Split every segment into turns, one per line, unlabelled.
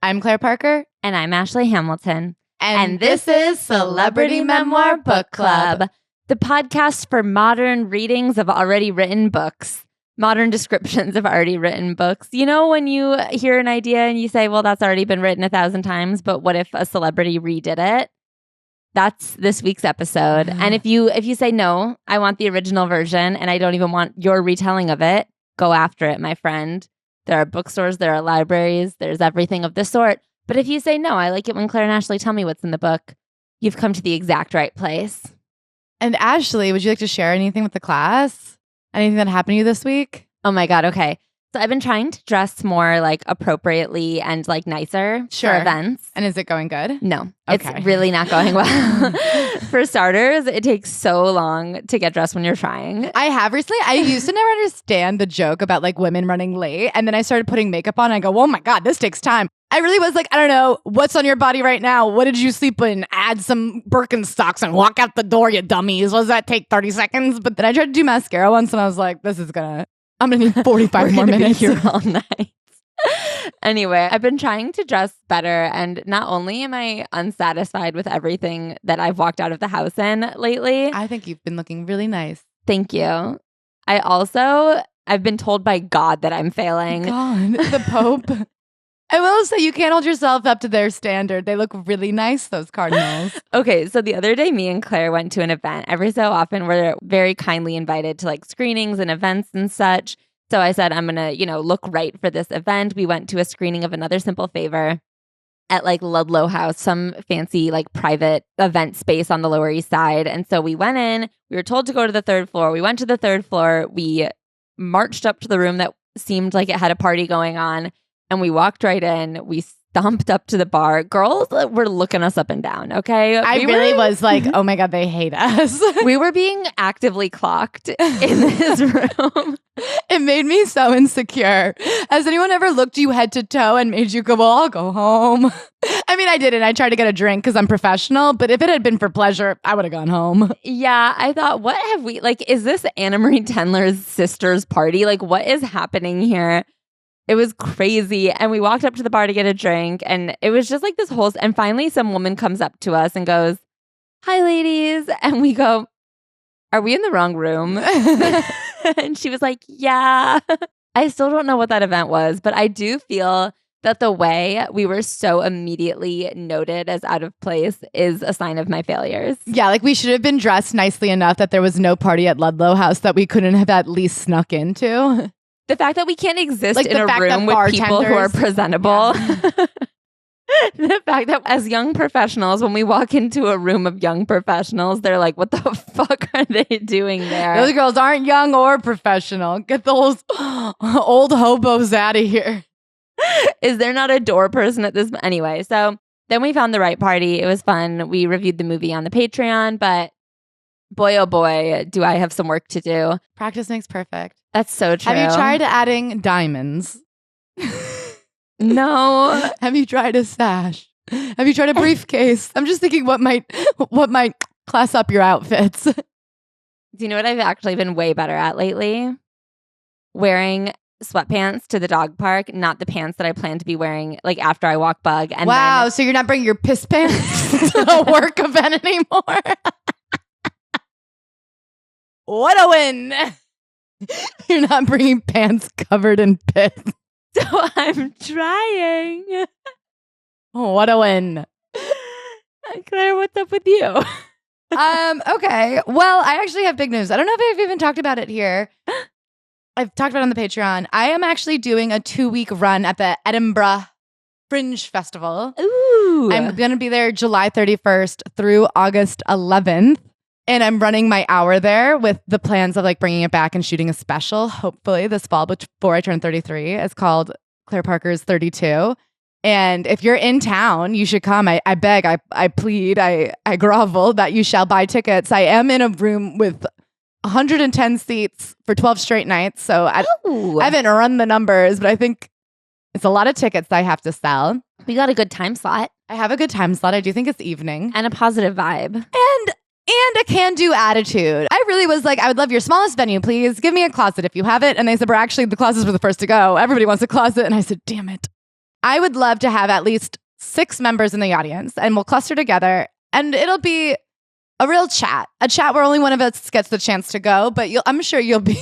I'm Claire Parker.
And I'm Ashley Hamilton.
And this is Celebrity Memoir Book Club,
the podcast for modern readings of already written books, modern descriptions of already written books. You know, when you hear an idea and you say, well, that's already been written 1,000 times, but what if a celebrity redid it? That's this week's episode. And if you say, no, I want the original version and I don't even want your retelling of it, go after it, my friend. There are bookstores, there are libraries, there's everything of the sort. But if you say, no, I like it when Claire and Ashley tell me what's in the book, you've come to the exact right place.
And Ashley, would you like to share anything with the class? Anything that happened to you this week?
Oh my God, okay. So I've been trying to dress more like appropriately and like nicer for events.
And is it going good?
No,
okay.
It's really not going well. For starters, it takes so long to get dressed when you're trying.
I have recently. I used to never understand the joke about like women running late. And then I started putting makeup on and I go, oh my God, this takes time. I really was like, I don't know, what's on your body right now? What did you sleep in? Add some Birkenstocks and walk out the door, you dummies. Does that take 30 seconds? But then I tried to do mascara once and I was like, I'm going to need 45 more minutes
here all night. Anyway, I've been trying to dress better. And not only am I unsatisfied with everything that I've walked out of the house in lately.
I think you've been looking really nice.
Thank you. I've been told by God that I'm failing.
God, the Pope. I will say you can't hold yourself up to their standard. They look really nice, those cardinals.
Okay, so the other day, me and Claire went to an event. Every so often, we're very kindly invited to like screenings and events and such. So I said, I'm going to, look right for this event. We went to a screening of Another Simple Favor at like Ludlow House, some fancy like private event space on the Lower East Side. And so we went in. We were told to go to the third floor. We went to the third floor. We marched up to the room that seemed like it had a party going on. And we walked right in. We stomped up to the bar. Girls were looking us up and down, okay?
I really was like, oh my God, they hate us.
We were being actively clocked in this room.
It made me so insecure. Has anyone ever looked you head to toe and made you go, well, I'll go home? I mean, I didn't. I tried to get a drink because I'm professional. But if it had been for pleasure, I would have gone home.
Yeah, I thought, what have we, like, is this Anna Marie Tendler's sister's party? Like, what is happening here? It was crazy. And we walked up to the bar to get a drink. And it was just like this whole... And finally, some woman comes up to us and goes, hi, ladies. And we go, are we in the wrong room? And she was like, yeah. I still don't know what that event was. But I do feel that the way we were so immediately noted as out of place is a sign of my failures.
Yeah, like we should have been dressed nicely enough that there was no party at Ludlow House that we couldn't have at least snuck into.
The fact that we can't exist
like
in a room with people who are presentable. Yeah. The fact that as young professionals, when we walk into a room of young professionals, they're like, what the fuck are they doing there?
Those girls aren't young or professional. Get those old hobos out of here.
Is there not a door person at this? Anyway, so then we found the right party. It was fun. We reviewed the movie on the Patreon, but boy, oh boy, do I have some work to do.
Practice makes perfect.
That's so true.
Have you tried adding diamonds?
No.
Have you tried a sash? Have you tried a briefcase? I'm just thinking what might class up your outfits.
Do you know what I've actually been way better at lately? Wearing sweatpants to the dog park, not the pants that I plan to be wearing like after I walk bug. And
wow, so you're not bringing your piss pants to the work event anymore? What a win! You're not bringing pants covered in piss.
So I'm trying.
Oh, what a win.
Claire, what's up with you?
Okay. Well, I actually have big news. I don't know if I've even talked about it here. I've talked about it on the Patreon. I am actually doing a 2-week run at the Edinburgh Fringe Festival.
Ooh.
I'm going to be there July 31st through August 11th. And I'm running my hour there with the plans of like bringing it back and shooting a special, hopefully this fall before I turn 33. It's called Claire Parker's 32. And if you're in town, you should come. I beg, I plead, I grovel that you shall buy tickets. I am in a room with 110 seats for 12 straight nights. So I haven't run the numbers, but I think it's a lot of tickets that I have to sell.
We got a good time slot.
I have a good time slot. I do think it's evening.
And a positive vibe.
And a can-do attitude. I really was like, I would love your smallest venue, please. Give me a closet if you have it. And they said, we're actually, the closets were the first to go. Everybody wants a closet. And I said, damn it. I would love to have at least 6 members in the audience, and we'll cluster together, and it'll be a real chat, where only one of us gets the chance to go. But I'm sure you'll be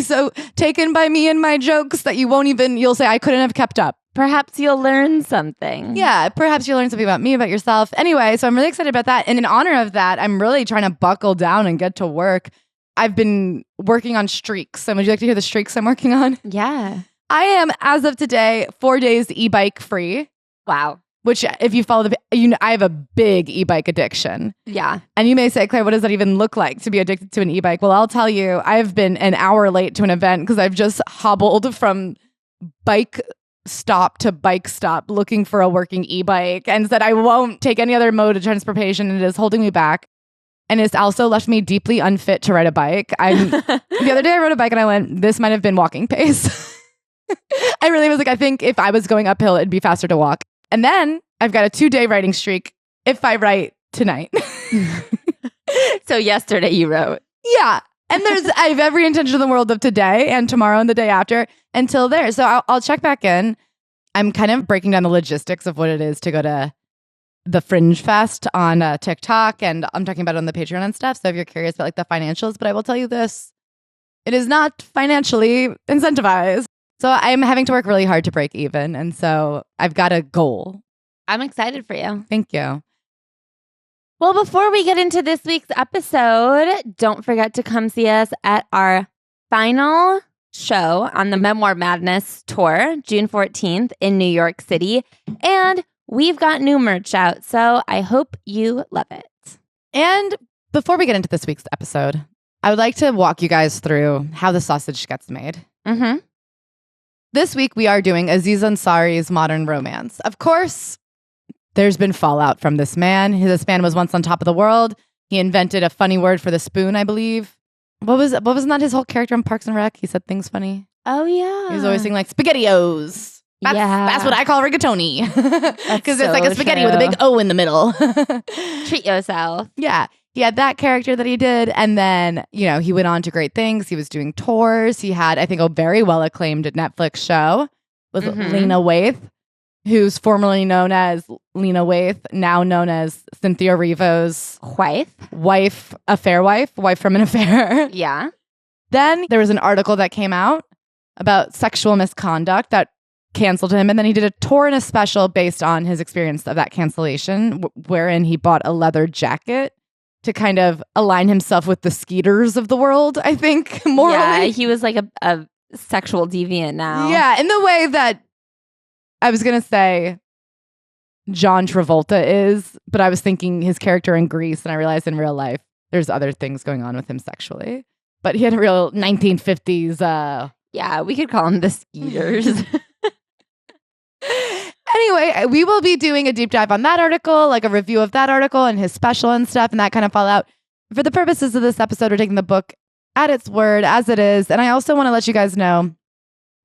so taken by me and my jokes that you'll say I couldn't have kept up.
Perhaps you'll learn something.
Yeah, perhaps you'll learn something about me, about yourself. Anyway, so I'm really excited about that. And in honor of that, I'm really trying to buckle down and get to work. I've been working on streaks. So would you like to hear the streaks I'm working on?
Yeah.
I am, as of today, 4 days e-bike free.
Wow.
Which, if you follow I have a big e-bike addiction.
Yeah.
And you may say, Claire, what does that even look like to be addicted to an e-bike? Well, I'll tell you, I've been an hour late to an event because I've just hobbled from bike stop to bike stop looking for a working e-bike and said I won't take any other mode of transportation. It is holding me back. And it's also left me deeply unfit to ride a bike. The other day I rode a bike and I went, this might have been walking pace. I really was like, I think if I was going uphill, it'd be faster to walk. And then I've got a 2-day writing streak if I write tonight.
So yesterday you wrote.
Yeah. And I have every intention in the world of today and tomorrow and the day after until there. So I'll check back in. I'm kind of breaking down the logistics of what it is to go to the Fringe Fest on TikTok. And I'm talking about it on the Patreon and stuff. So if you're curious about like the financials, but I will tell you this, it is not financially incentivized. So I'm having to work really hard to break even. And so I've got a goal.
I'm excited for you.
Thank you.
Well, before we get into this week's episode, don't forget to come see us at our final show on the Memoir Madness tour, June 14th in New York City. And we've got new merch out, so I hope you love it.
And before we get into this week's episode, I would like to walk you guys through how the sausage gets made.
Mm-hmm.
This week, we are doing Aziz Ansari's Modern Romance. Of course, there's been fallout from this man. This man was once on top of the world. He invented a funny word for the spoon, I believe. What was not his whole character on Parks and Rec? He said things funny.
Oh, yeah.
He was always saying like SpaghettiOs. That's what I call rigatoni. Because it's like a spaghetti with a big O in the middle.
Treat yourself.
Yeah. He had that character that he did. And then, he went on to great things. He was doing tours. He had, I think, a very well acclaimed Netflix show with Lena Waithe, who's formerly known as Lena Waithe, now known as Cynthia Erivo's wife, affair wife from an affair.
Yeah.
Then there was an article that came out about sexual misconduct that canceled him. And then he did a tour and a special based on his experience of that cancellation, wherein he bought a leather jacket to kind of align himself with the Skeeters of the world, I think, morally.
Yeah, he was like a sexual deviant now.
Yeah, in the way that I was going to say John Travolta is, but I was thinking his character in Grease, and I realized in real life there's other things going on with him sexually. But he had a real 1950s...
Yeah, we could call him the Skeeters.
Anyway, we will be doing a deep dive on that article, like a review of that article and his special and stuff, and that kind of fallout. For the purposes of this episode, we're taking the book at its word, as it is. And I also want to let you guys know,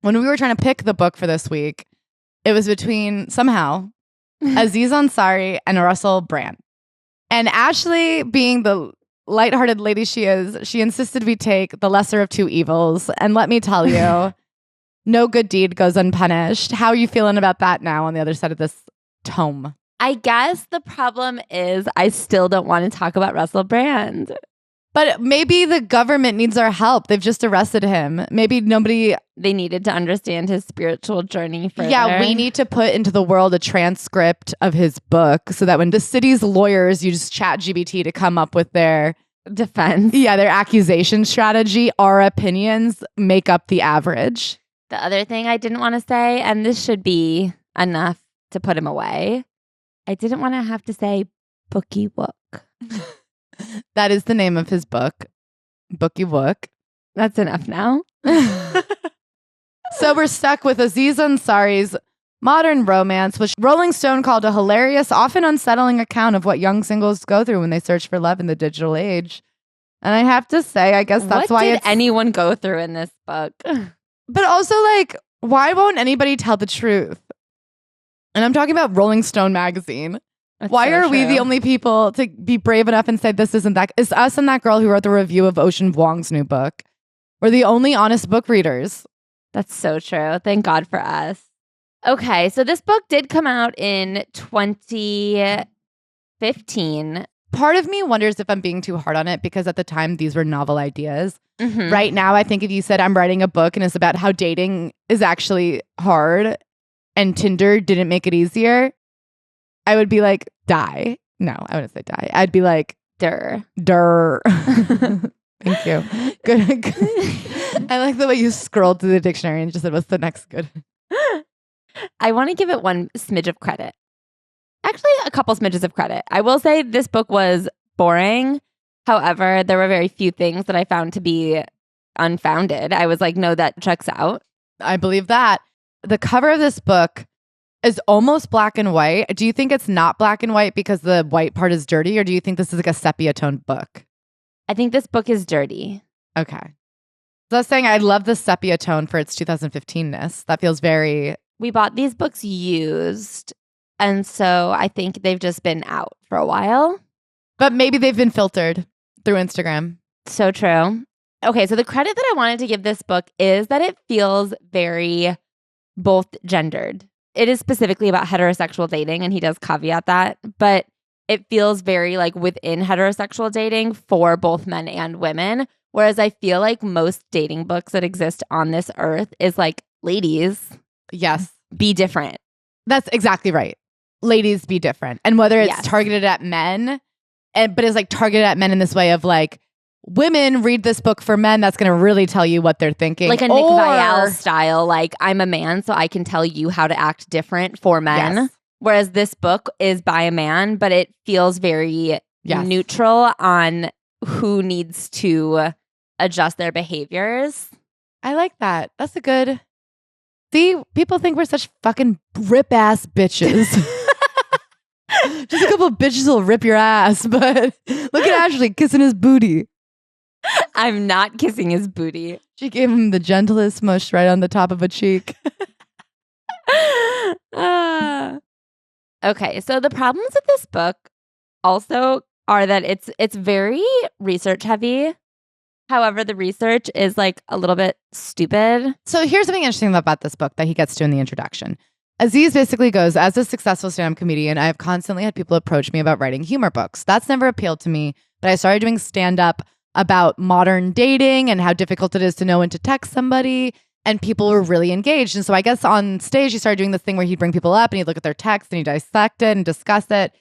when we were trying to pick the book for this week, it was between, somehow, Aziz Ansari and Russell Brand. And Ashley, being the lighthearted lady she is, she insisted we take the lesser of two evils. And let me tell you... No good deed goes unpunished. How are you feeling about that now on the other side of this tome?
I guess the problem is I still don't want to talk about Russell Brand.
But maybe the government needs our help. They've just arrested him. Maybe
they needed to understand his spiritual journey further.
Yeah, we need to put into the world a transcript of his book so that when the city's lawyers use ChatGPT to come up with their
defense.
Yeah, their accusation strategy, our opinions make up the average.
The other thing I didn't want to say, and this should be enough to put him away, I didn't want to have to say Bookie Wook.
That is the name of his book, Bookie Wook.
That's enough now.
So we're stuck with Aziz Ansari's Modern Romance, which Rolling Stone called a hilarious, often unsettling account of what young singles go through when they search for love in the digital age. And I have to say, I guess that's why
did anyone go through in this book?
But also, like, why won't anybody tell the truth? And I'm talking about Rolling Stone magazine.
That's
why
so
are we
true.
the only people to be brave enough and say this isn't that? It's us and that girl who wrote the review of Ocean Vuong's new book. We're the only honest book readers.
That's so true. Thank God for us. Okay, so this book did come out in 2015.
Part of me wonders if I'm being too hard on it because at the time these were novel ideas.
Mhm.
Right now, I think if you said I'm writing a book and it's about how dating is actually hard and Tinder didn't make it easier, I would be like, die. No, I wouldn't say die. I'd be like,
Durr.
Thank you. Good. I like the way you scrolled through the dictionary and just said, what's the next good?
I want to give it one smidge of credit. Actually, a couple smidges of credit. I will say this book was boring. However, there were very few things that I found to be unfounded. I was like, no, that checks out.
I believe that. The cover of this book is almost black and white. Do you think it's not black and white because the white part is dirty, or do you think this is like a sepia-toned book?
I think this book is dirty.
Okay. So I was saying I love the sepia tone for its 2015-ness. That feels very...
We bought these books used, and so I think they've just been out for a while.
But maybe they've been filtered through Instagram.
So true. Okay, so the credit that I wanted to give this book is that it feels very both gendered. It is specifically about heterosexual dating, and he does caveat that, but it feels very like within heterosexual dating for both men and women. Whereas I feel like most dating books that exist on this earth is like, ladies,
yes,
be different.
That's exactly right. Ladies, be different. And whether it's
Yes.
targeted at men, but it's like targeted at men in this way of like, women read this book for men, that's going to really tell you what they're thinking.
Like a Nick Viall style, like I'm a man, so I can tell you how to act different for men.
Yes.
Whereas this book is by a man, but it feels very
Yes.
neutral on who needs to adjust their behaviors.
I like that. That's a good... See, people think we're such fucking rip-ass bitches. Just a couple of bitches will rip your ass, but look at Ashley kissing his booty.
I'm not kissing his booty.
She gave him the gentlest mush right on the top of a cheek.
Okay, so the problems with this book also are that it's very research heavy. However, the research is like a little bit stupid.
So here's something interesting about this book that he gets to in the introduction. Aziz basically goes, as a successful stand-up comedian, I have constantly had people approach me about writing humor books. That's never appealed to me, but I started doing stand-up about modern dating and how difficult it is to know when to text somebody, and people were really engaged. And so I guess on stage, he started doing this thing where he'd bring people up and he'd look at their text and he'd dissect it and discuss it.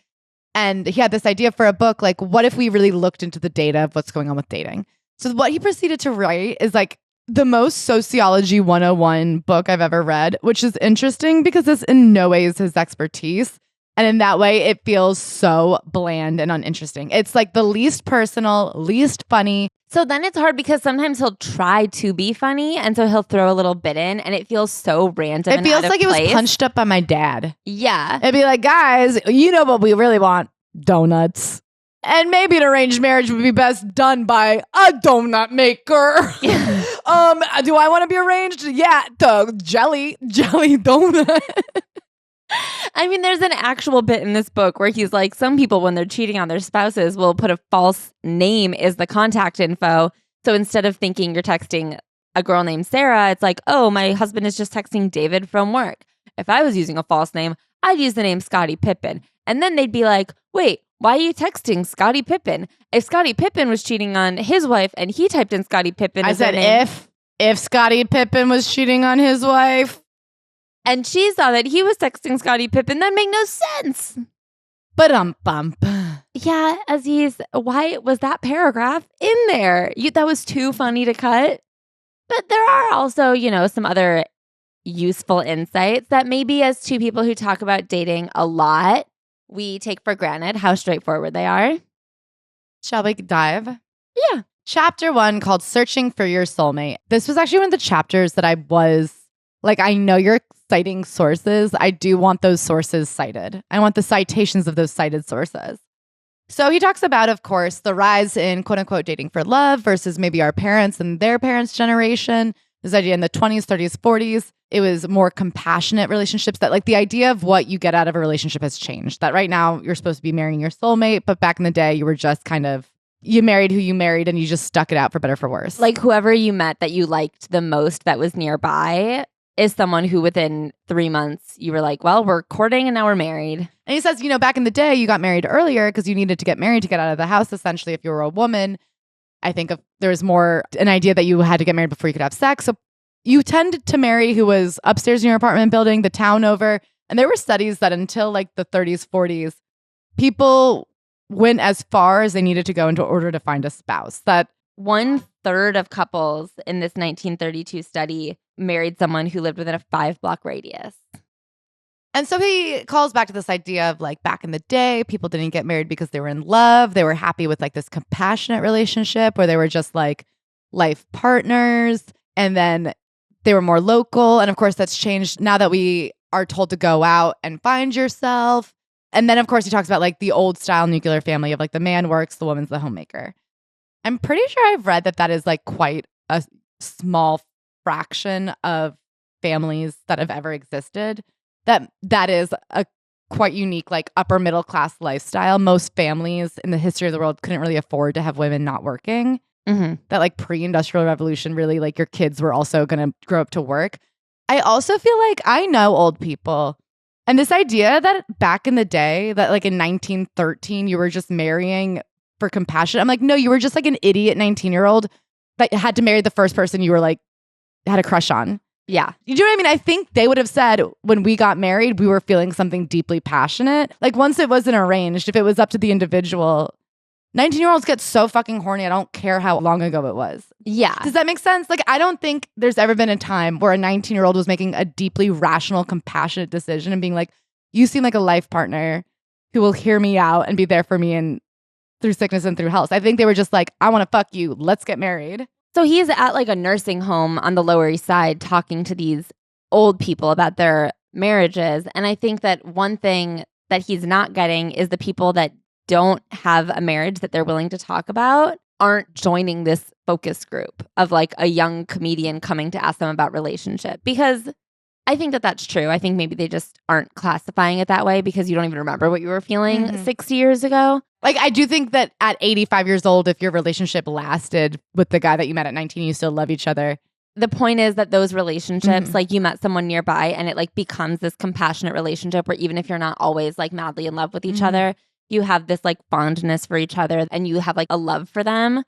And he had this idea for a book, like, what if we really looked into the data of what's going on with dating? So what he proceeded to write is like the most sociology 101 book I've ever read, which is interesting because this in no way is his expertise. And in that way, it feels so bland and uninteresting. It's like the least personal, least funny.
So then it's hard because sometimes he'll try to be funny, and so he'll throw a little bit in, and it feels so random.
It feels like it was
place.
punched up by my dad.
Yeah.
It'd be like, guys, you know what we really want? Donuts. And maybe an arranged marriage would be best done by a donut maker. Do I want to be arranged? Yeah, the jelly donut.
I mean, there's an actual bit in this book where he's like, some people, when they're cheating on their spouses, will put a false name as the contact info. So instead of thinking you're texting a girl named Sarah, it's like, oh, my husband is just texting David from work. If I was using a false name, I'd use the name Scottie Pippen. And then they'd be like, wait, why are you texting Scottie Pippen? If Scottie Pippen was cheating on his wife and he typed in Scottie Pippen,
I said if Scottie Pippen was cheating on his wife,
and she saw that he was texting Scottie Pippen, that make no sense.
Bump.
Yeah, Aziz, why was that paragraph in there? That was too funny to cut. But there are also, some other useful insights that maybe as two people who talk about dating a lot, we take for granted how straightforward they are.
Shall we dive?
Yeah.
Chapter 1 called Searching for Your Soulmate. This was actually one of the chapters that I was like, I know you're citing sources. I do want those sources cited. I want the citations of those cited sources. So he talks about, of course, the rise in quote unquote dating for love versus maybe our parents and their parents' generation. This idea in the 20s, 30s, 40s, it was more compassionate relationships, that like the idea of what you get out of a relationship has changed. That right now you're supposed to be marrying your soulmate, but back in the day you were just kind of, you married who you married and you just stuck it out for better or for worse.
Like whoever you met that you liked the most that was nearby, is someone who within 3 months you were like, well, we're courting and now we're married.
And he says, back in the day, you got married earlier because you needed to get married to get out of the house, essentially, if you were a woman. I think there was more an idea that you had to get married before you could have sex. So you tended to marry who was upstairs in your apartment building, the town over. And there were studies that until like the 30s, 40s, people went as far as they needed to go in order to find a spouse. That
1/3 of couples in this 1932 study married someone who lived within a 5-block radius.
And so he calls back to this idea of like back in the day, people didn't get married because they were in love. They were happy with like this compassionate relationship where they were just like life partners. And then they were more local. And of course, that's changed now that we are told to go out and find yourself. And then, of course, he talks about like the old style nuclear family of like the man works, the woman's the homemaker. I'm pretty sure I've read that is like quite a small fraction of families that have ever existed. That is a quite unique, like upper middle class lifestyle. Most families in the history of the world couldn't really afford to have women not working.
Mm-hmm.
That like pre-industrial revolution, really like your kids were also going to grow up to work. I also feel like I know old people. And this idea that back in the day, that like in 1913, you were just marrying for compassion. I'm like, no, you were just like an idiot 19-year-old that had to marry the first person you were like, had a crush on.
Yeah.
You know what I mean? I think they would have said when we got married, we were feeling something deeply passionate. Like once it wasn't arranged, if it was up to the individual, 19-year-olds get so fucking horny. I don't care how long ago it was.
Yeah.
Does that make sense? Like, I don't think there's ever been a time where a 19-year-old was making a deeply rational, compassionate decision and being like, you seem like a life partner who will hear me out and be there for me and through sickness and through health. I think they were just like, I want to fuck you. Let's get married.
So he's at like a nursing home on the Lower East Side talking to these old people about their marriages. And I think that one thing that he's not getting is the people that don't have a marriage that they're willing to talk about aren't joining this focus group of like a young comedian coming to ask them about relationship. Because I think that that's true. I think maybe they just aren't classifying it that way because you don't even remember what you were feeling 60 years ago.
Like, I do think that at 85 years old, if your relationship lasted with the guy that you met at 19, you still love each other.
The point is that those relationships, like you met someone nearby and it like becomes this compassionate relationship where even if you're not always like madly in love with each other, you have this like fondness for each other and you have like a love for them.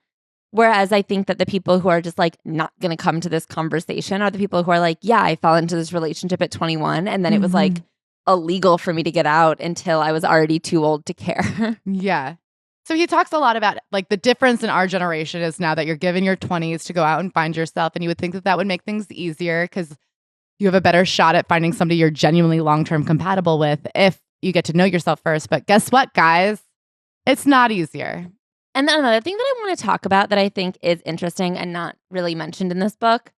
Whereas I think that the people who are just like not going to come to this conversation are the people who are like, yeah, I fell into this relationship at 21 and then it was like illegal for me to get out until I was already too old to care.
Yeah. So he talks a lot about like the difference in our generation is now that you're given your 20s to go out and find yourself. And you would think that that would make things easier because you have a better shot at finding somebody you're genuinely long-term compatible with if you get to know yourself first. But guess what, guys? It's not easier.
And then another thing that I want to talk about that I think is interesting and not really mentioned in this book.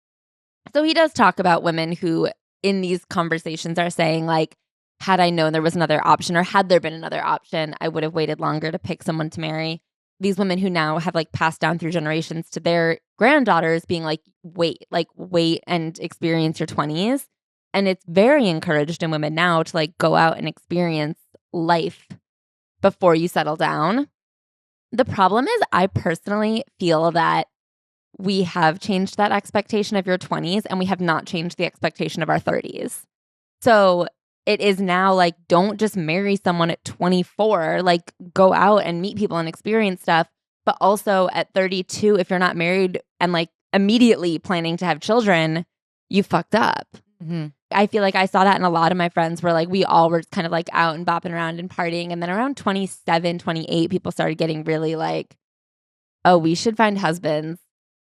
So he does talk about women who in these conversations are saying like, had I known there was another option or had there been another option, I would have waited longer to pick someone to marry. These women who now have like passed down through generations to their granddaughters being like, wait and experience your 20s. And it's very encouraged in women now to like go out and experience life before you settle down. The problem is I personally feel that we have changed that expectation of your 20s and we have not changed the expectation of our 30s. So it is now like, don't just marry someone at 24, like go out and meet people and experience stuff. But also at 32, if you're not married and like immediately planning to have children, you fucked up.
Mm-hmm.
I feel like I saw that in a lot of my friends where like we all were kind of like out and bopping around and partying. And then around 27, 28, people started getting really like, oh, we should find husbands.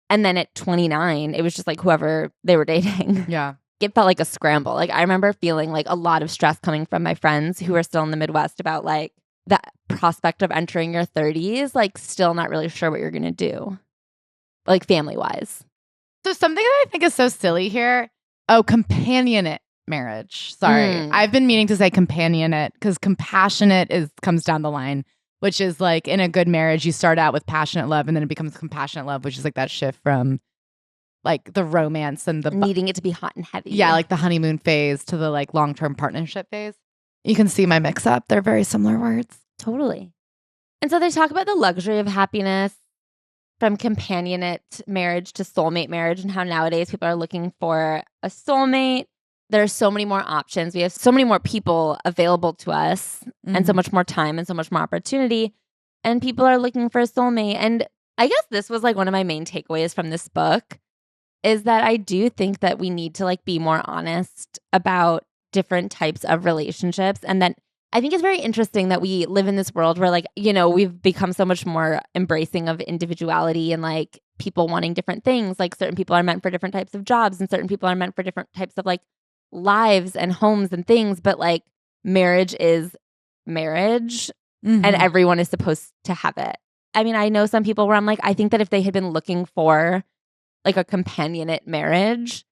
And then at 29, it was just like whoever they were dating.
Yeah.
It felt like a scramble. Like I remember feeling like a lot of stress coming from my friends who are still in the Midwest about like that prospect of entering your 30s, like still not really sure what you're going to do, like family wise.
So something that I think is so silly here. Oh, companionate marriage. Sorry. I've been meaning to say companionate because compassionate comes down the line, which is like in a good marriage, you start out with passionate love and then it becomes compassionate love, which is like that shift from like the romance and the
needing it to be hot and heavy.
Yeah, like the honeymoon phase to the like long-term partnership phase. You can see my mix up. They're very similar words.
Totally. And so they talk about the luxury of happiness from companionate marriage to soulmate marriage and how nowadays people are looking for a soulmate. there are so many more options. We have so many more people available to us and so much more time and so much more opportunity. And people are looking for a soulmate. And I guess this was like one of my main takeaways from this book is that I do think that we need to like be more honest about different types of relationships. And that I think it's very interesting that we live in this world where like, you know, we've become so much more embracing of individuality and like people wanting different things. Like certain people are meant for different types of jobs and certain people are meant for different types of like lives and homes and things. But like marriage is marriage and everyone is supposed to have it. I mean, I know some people where I'm like, I think that if they had been looking for like a companionate marriage,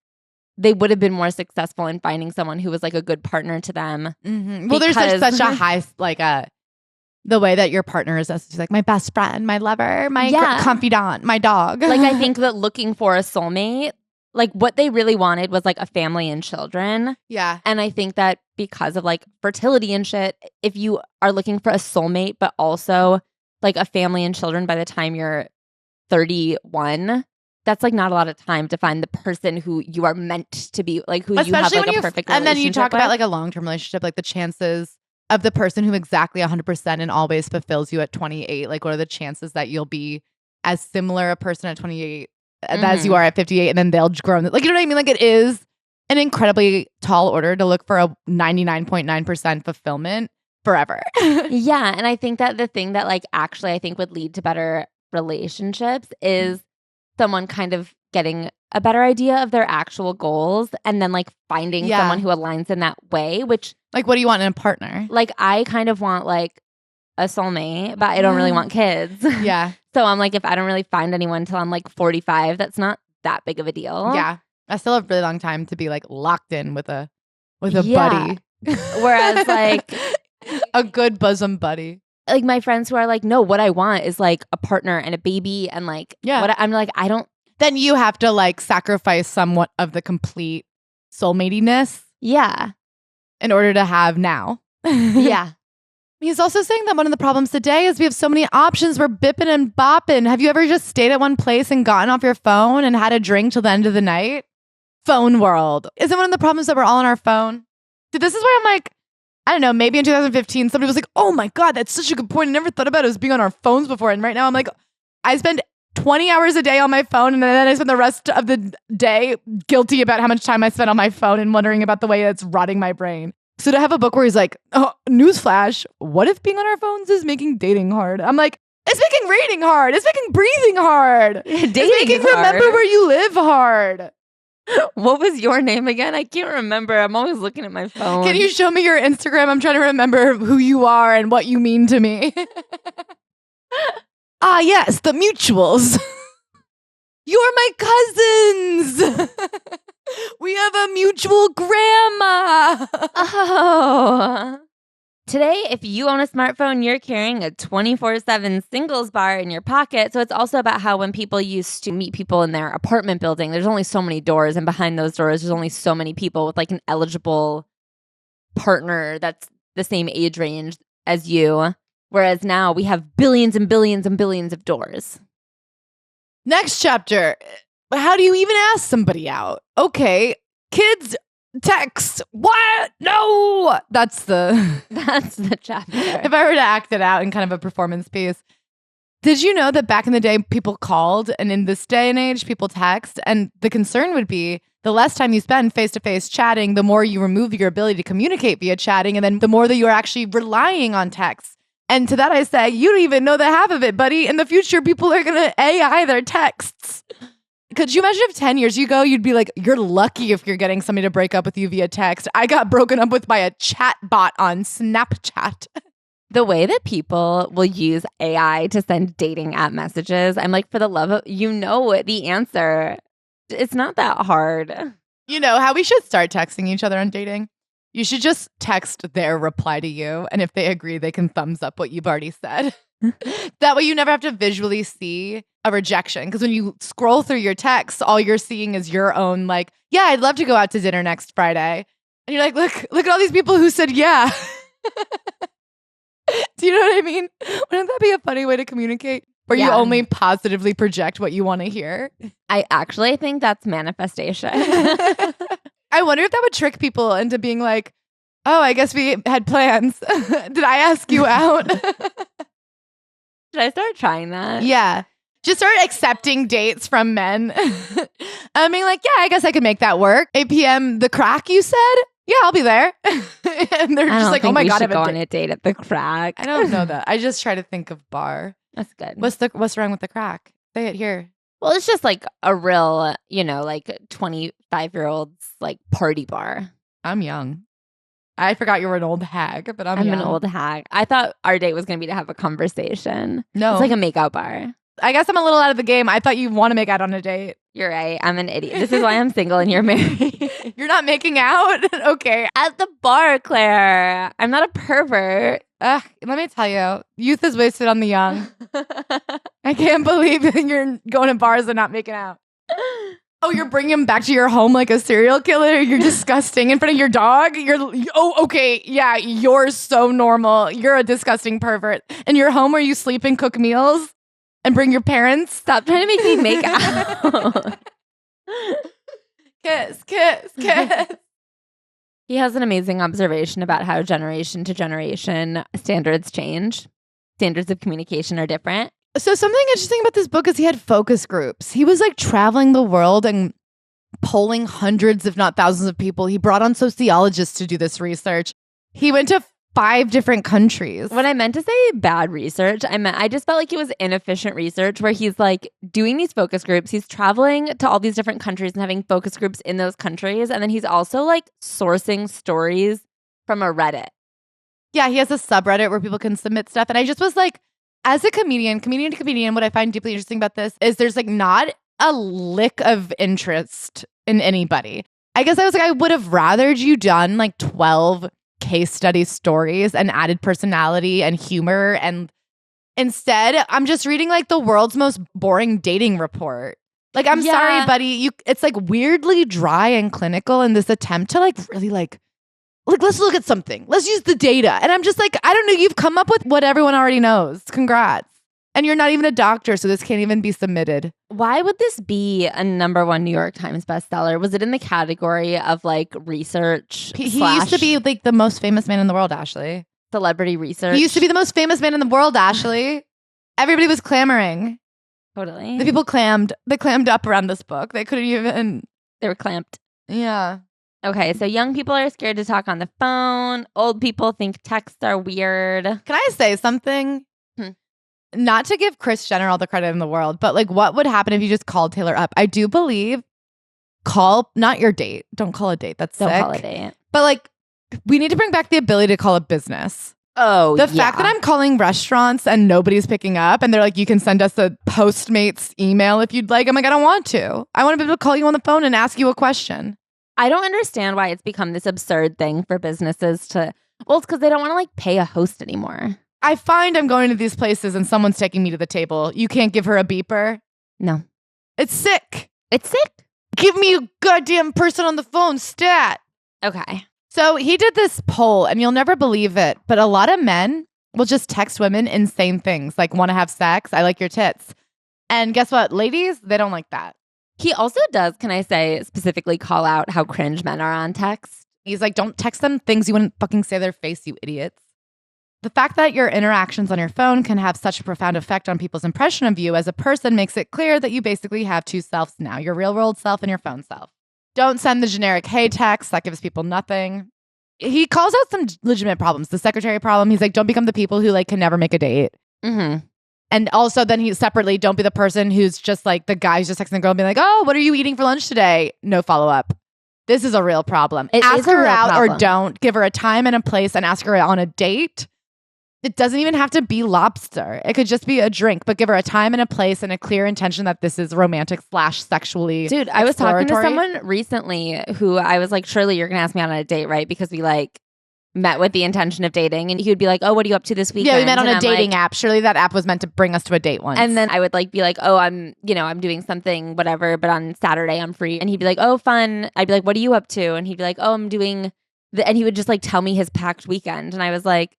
they would have been more successful in finding someone who was like a good partner to them.
Well, there's such a high, like the way that your partner is like my best friend, my lover, my confidant, my dog.
Like I think that looking for a soulmate, like what they really wanted was like a family and children.
Yeah.
And I think that because of like fertility and shit, if you are looking for a soulmate, but also like a family and children by the time you're 31, that's like not a lot of time to find the person who you are meant to be, like who you have like a perfect relationship
and then you talk
with.
about like a long-term relationship, like the chances of the person who exactly 100% and always fulfills you at 28. Like what are the chances that you'll be as similar a person at 28 as you are at 58 and then they'll grow? Like, you know what I mean? Like it is an incredibly tall order to look for a 99.9% fulfillment forever.
Yeah. And I think that the thing that like actually I think would lead to better relationships is someone kind of getting a better idea of their actual goals and then like finding someone who aligns in that way, which
like what do you want in a partner?
Like I kind of want like a soulmate, but I don't really want kids.
Yeah.
So I'm like, if I don't really find anyone until I'm like 45, that's not that big of a deal.
Yeah. I still have a really long time to be like locked in with a buddy.
Whereas like
a good bosom buddy.
Like my friends who are like, no, what I want is like a partner and a baby and like what I'm like, I don't.
Then you have to like sacrifice somewhat of the complete soulmatiness.
Yeah.
In order to have now.
Yeah.
He's also saying that one of the problems today is we have so many options. We're bipping and bopping. Have you ever just stayed at one place and gotten off your phone and had a drink till the end of the night? Phone world. Isn't one of the problems that we're all on our phone? Dude, this is where I'm like, I don't know, maybe in 2015, somebody was like, oh my God, that's such a good point. I never thought about it as being on our phones before. And right now I'm like, I spend 20 hours a day on my phone and then I spend the rest of the day guilty about how much time I spent on my phone and wondering about the way it's rotting my brain. So to have a book where he's like, oh, newsflash, what if being on our phones is making dating hard? I'm like, it's making reading hard. It's making breathing hard.
Dating
it's making remember where you live hard.
What was your name again? I can't remember. I'm always looking at my phone.
Can you show me your Instagram? I'm trying to remember who you are and what you mean to me. Ah, yes, the mutuals. You're my cousins. We have a mutual grandma.
Oh. Today, if you own a smartphone, you're carrying a 24/7 singles bar in your pocket. So it's also about how when people used to meet people in their apartment building, there's only so many doors. And behind those doors, there's only so many people with like an eligible partner that's the same age range as you. Whereas now we have billions and billions and billions of doors.
Next chapter. How do you even ask somebody out? Okay, kids text. What? No. That's the
chapter.
If I were to act it out in kind of a performance piece. Did you know that back in the day people called and in this day and age people text, and the concern would be the less time you spend face-to-face chatting, the more you remove your ability to communicate via chatting, and then the more that you're actually relying on text. And to that I say, you don't even know the half of it, buddy. In the future, people are going to AI their texts. Could you imagine if 10 years ago, you'd be like, you're lucky if you're getting somebody to break up with you via text. I got broken up with by a chat bot on Snapchat.
The way that people will use AI to send dating app messages, I'm like, for the love of, you know the answer. It's not that hard.
You know how we should start texting each other on dating? You should just text their reply to you. And if they agree, they can thumbs up what you've already said. That way you never have to visually see a rejection. Because when you scroll through your texts, all you're seeing is your own like, yeah, I'd love to go out to dinner next Friday. And you're like, look at all these people who said yeah. Do you know what I mean? Wouldn't that be a funny way to communicate? Where you only positively project what you want to hear?
I actually think that's manifestation.
I wonder if that would trick people into being like, oh, I guess we had plans. Did I ask you out?
Should I start trying that?
Yeah. Just start accepting dates from men. I mean, like, yeah, I guess I could make that work. 8 p.m. The Crack, you said? Yeah, I'll be there. And they're just like, oh my God,
I go on a date at the Crack.
I don't know that. I just try to think of bar.
That's good.
What's wrong with the Crack? Say it here.
Well, it's just like a real, like 25-year-olds like party bar.
I'm young. I forgot you were an old hag, but I'm young.
an old hag. I thought our date was going to be to have a conversation.
No.
It's like a makeout bar.
I guess I'm a little out of the game. I thought you want to make out on a date.
You're right. I'm an idiot. This is why I'm single and you're married.
You're not making out? Okay.
At the bar, Claire. I'm not a pervert.
Ugh, let me tell you, youth is wasted on the young. I can't believe that you're going to bars and not making out. Oh, you're bringing him back to your home like a serial killer? You're disgusting in front of your dog? Okay. Yeah, you're so normal. You're a disgusting pervert. In your home where you sleep and cook meals and bring your parents?
Stop trying to make me make out.
Kiss, kiss, kiss.
He has an amazing observation about how generation to generation standards change. Standards of communication are different.
So something interesting about this book is he had focus groups. He was like traveling the world and polling hundreds, if not thousands of people. He brought on sociologists to do this research. He went to 5 different countries.
When I meant to say bad research, I just felt like it was inefficient research where he's like doing these focus groups. He's traveling to all these different countries and having focus groups in those countries. And then he's also like sourcing stories from a Reddit.
Yeah, he has a subreddit where people can submit stuff. And I just was like, as a comedian to comedian, what I find deeply interesting about this is there's like not a lick of interest in anybody. I guess I was like, I would have rathered you done like 12 case study stories and added personality and humor. And instead, I'm just reading like the world's most boring dating report. Like, I'm sorry, buddy. It's like weirdly dry and clinical in this attempt to like really like, let's look at something. Let's use the data. And I'm just like, I don't know. You've come up with what everyone already knows. Congrats. And you're not even a doctor, so this can't even be submitted.
Why would this be a #1 New York Times bestseller? Was it in the category of like research?
He used to be like the most famous man in the world, Ashley.
Celebrity research.
He used to be the most famous man in the world, Ashley. Everybody was clamoring.
Totally.
The people clammed. They clammed up around this book. They couldn't even.
They were clamped.
Yeah.
Okay, so young people are scared to talk on the phone. Old people think texts are weird.
Can I say something? Not to give Kris Jenner all the credit in the world, but like what would happen if you just called Taylor up? I do believe not your date. Don't call a date. That's
Don't
sick.
call a date.
But like we need to bring back the ability to call a business.
Oh,
the fact that I'm calling restaurants and nobody's picking up and they're like, you can send us a Postmates email if you'd like. I'm like, I don't want to. I want to be able to call you on the phone and ask you a question.
I don't understand why it's become this absurd thing for businesses to, well, it's because they don't want to like pay a host anymore.
I find I'm going to these places and someone's taking me to the table. You can't give her a beeper?
No.
It's sick.
It's sick.
Give me a goddamn person on the phone, stat.
Okay.
So he did this poll and you'll never believe it, but a lot of men will just text women insane things like want to have sex, I like your tits. And guess what? Ladies, they don't like that.
He also does, can I say, specifically call out how cringe men are on text.
He's like, don't text them things you wouldn't fucking say to their face, you idiots. The fact that your interactions on your phone can have such a profound effect on people's impression of you as a person makes it clear that you basically have 2 selves now, your real world self and your phone self. Don't send the generic hey text. That gives people nothing. He calls out some legitimate problems. The secretary problem, he's like, don't become the people who like can never make a date.
Mm-hmm.
And also then he separately, don't be the person who's just like the guy who's just texting the girl and being like, oh, what are you eating for lunch today? No follow-up. This is a real problem. Ask her out or don't. Give her a time and a place and ask her on a date. It doesn't even have to be lobster. It could just be a drink, but give her a time and a place and a clear intention that this is romantic / sexually.
Dude, I was talking to someone recently who I was like, surely you're going to ask me out on a date, right? Because we like met with the intention of dating. And he would be like, oh, what are you up to this weekend?
Yeah, we met on a dating app. Surely that app was meant to bring us to a date once.
And then I would like be like, oh, I'm doing something, whatever, but on Saturday I'm free. And he'd be like, oh, fun. I'd be like, what are you up to? And he'd be like, oh, I'm doing and he would just like tell me his packed weekend. And I was like,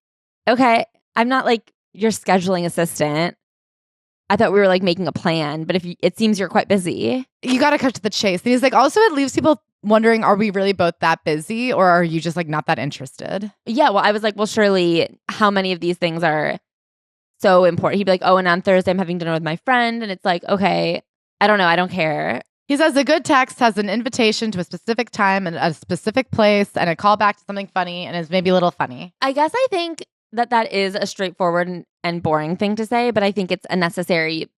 okay, I'm not like your scheduling assistant. I thought we were like making a plan, but it seems you're quite busy.
You got to cut to the chase. And he's like, also, it leaves people wondering, are we really both that busy or are you just like not that interested?
Yeah, well, I was like, well, surely how many of these things are so important? He'd be like, oh, and on Thursday I'm having dinner with my friend. And it's like, okay, I don't know. I don't care.
He says a good text has an invitation to a specific time and a specific place and a callback to something funny and is maybe a little funny.
I guess I think that is a straightforward and boring thing to say, but I think it's a necessary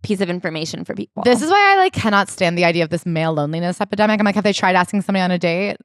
piece of information for people.
This is why I like cannot stand the idea of this male loneliness epidemic. I'm like, have they tried asking somebody on a date?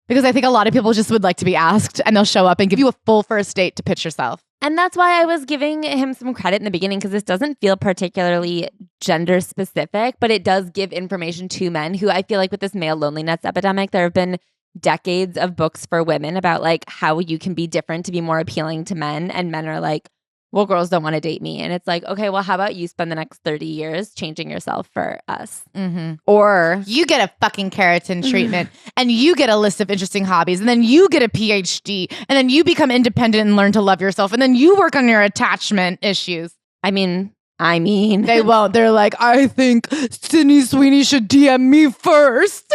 Because I think a lot of people just would like to be asked and they'll show up and give you a full first date to pitch yourself.
And that's why I was giving him some credit in the beginning, because this doesn't feel particularly gender specific, but it does give information to men who I feel like with this male loneliness epidemic, there have been decades of books for women about like how you can be different to be more appealing to men. And men are like, well, girls don't want to date me. And it's like, okay, well, how about you spend the next 30 years changing yourself for us?
Mm-hmm.
Or
you get a fucking keratin treatment and you get a list of interesting hobbies and then you get a PhD and then you become independent and learn to love yourself and then you work on your attachment issues.
I mean,
they won't. They're like, I think Sydney Sweeney should DM me first.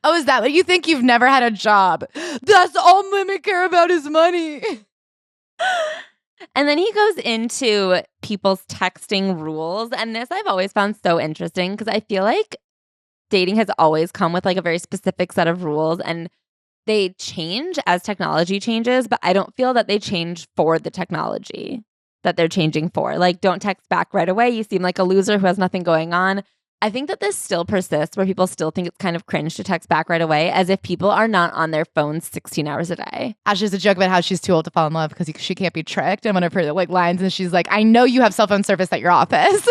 Oh, is that what you think? You've never had a job? That's all women care about is money.
And then he goes into people's texting rules. And this I've always found so interesting because I feel like dating has always come with like a very specific set of rules and they change as technology changes, but I don't feel that they change for the technology that they're changing for. Like, don't text back right away. You seem like a loser who has nothing going on. I think that this still persists where people still think it's kind of cringe to text back right away as if people are not on their phones 16 hours a day.
Ashley's a joke about how she's too old to fall in love because she can't be tricked. And one of her like lines and she's like, I know you have cell phone service at your office.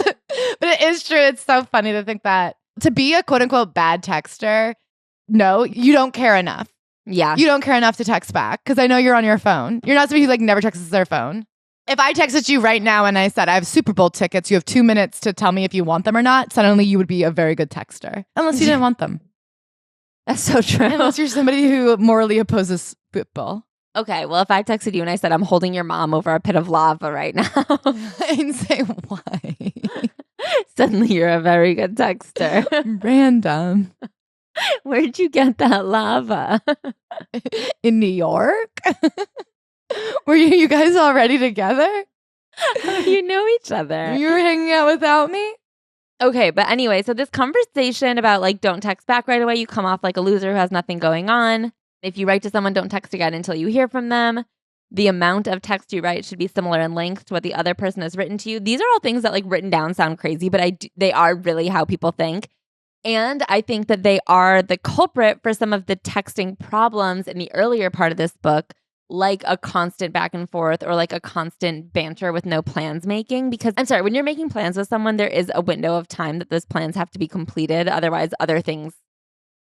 But it is true. It's so funny to think that to be a quote unquote bad texter, no, you don't care enough.
Yeah.
You don't care enough to text back because I know you're on your phone. You're not somebody who like never texts their phone. If I texted you right now and I said, I have Super Bowl tickets, you have 2 minutes to tell me if you want them or not, suddenly you would be a very good texter. Unless you didn't want them.
That's so true.
Unless you're somebody who morally opposes football.
Okay, well, if I texted you and I said, I'm holding your mom over a pit of lava right now.
I'd say, why?
Suddenly you're a very good texter.
Random.
Where'd you get that lava?
In New York? Were you guys already together?
You know each other.
You were hanging out without me?
Okay, but anyway, so this conversation about like don't text back right away, you come off like a loser who has nothing going on. If you write to someone, don't text again until you hear from them. The amount of text you write should be similar in length to what the other person has written to you. These are all things that like written down sound crazy, but they are really how people think. And I think that they are the culprit for some of the texting problems in the earlier part of this book, like a constant back and forth or like a constant banter with no plans making. Because I'm sorry, when you're making plans with someone, there is a window of time that those plans have to be completed. Otherwise, other things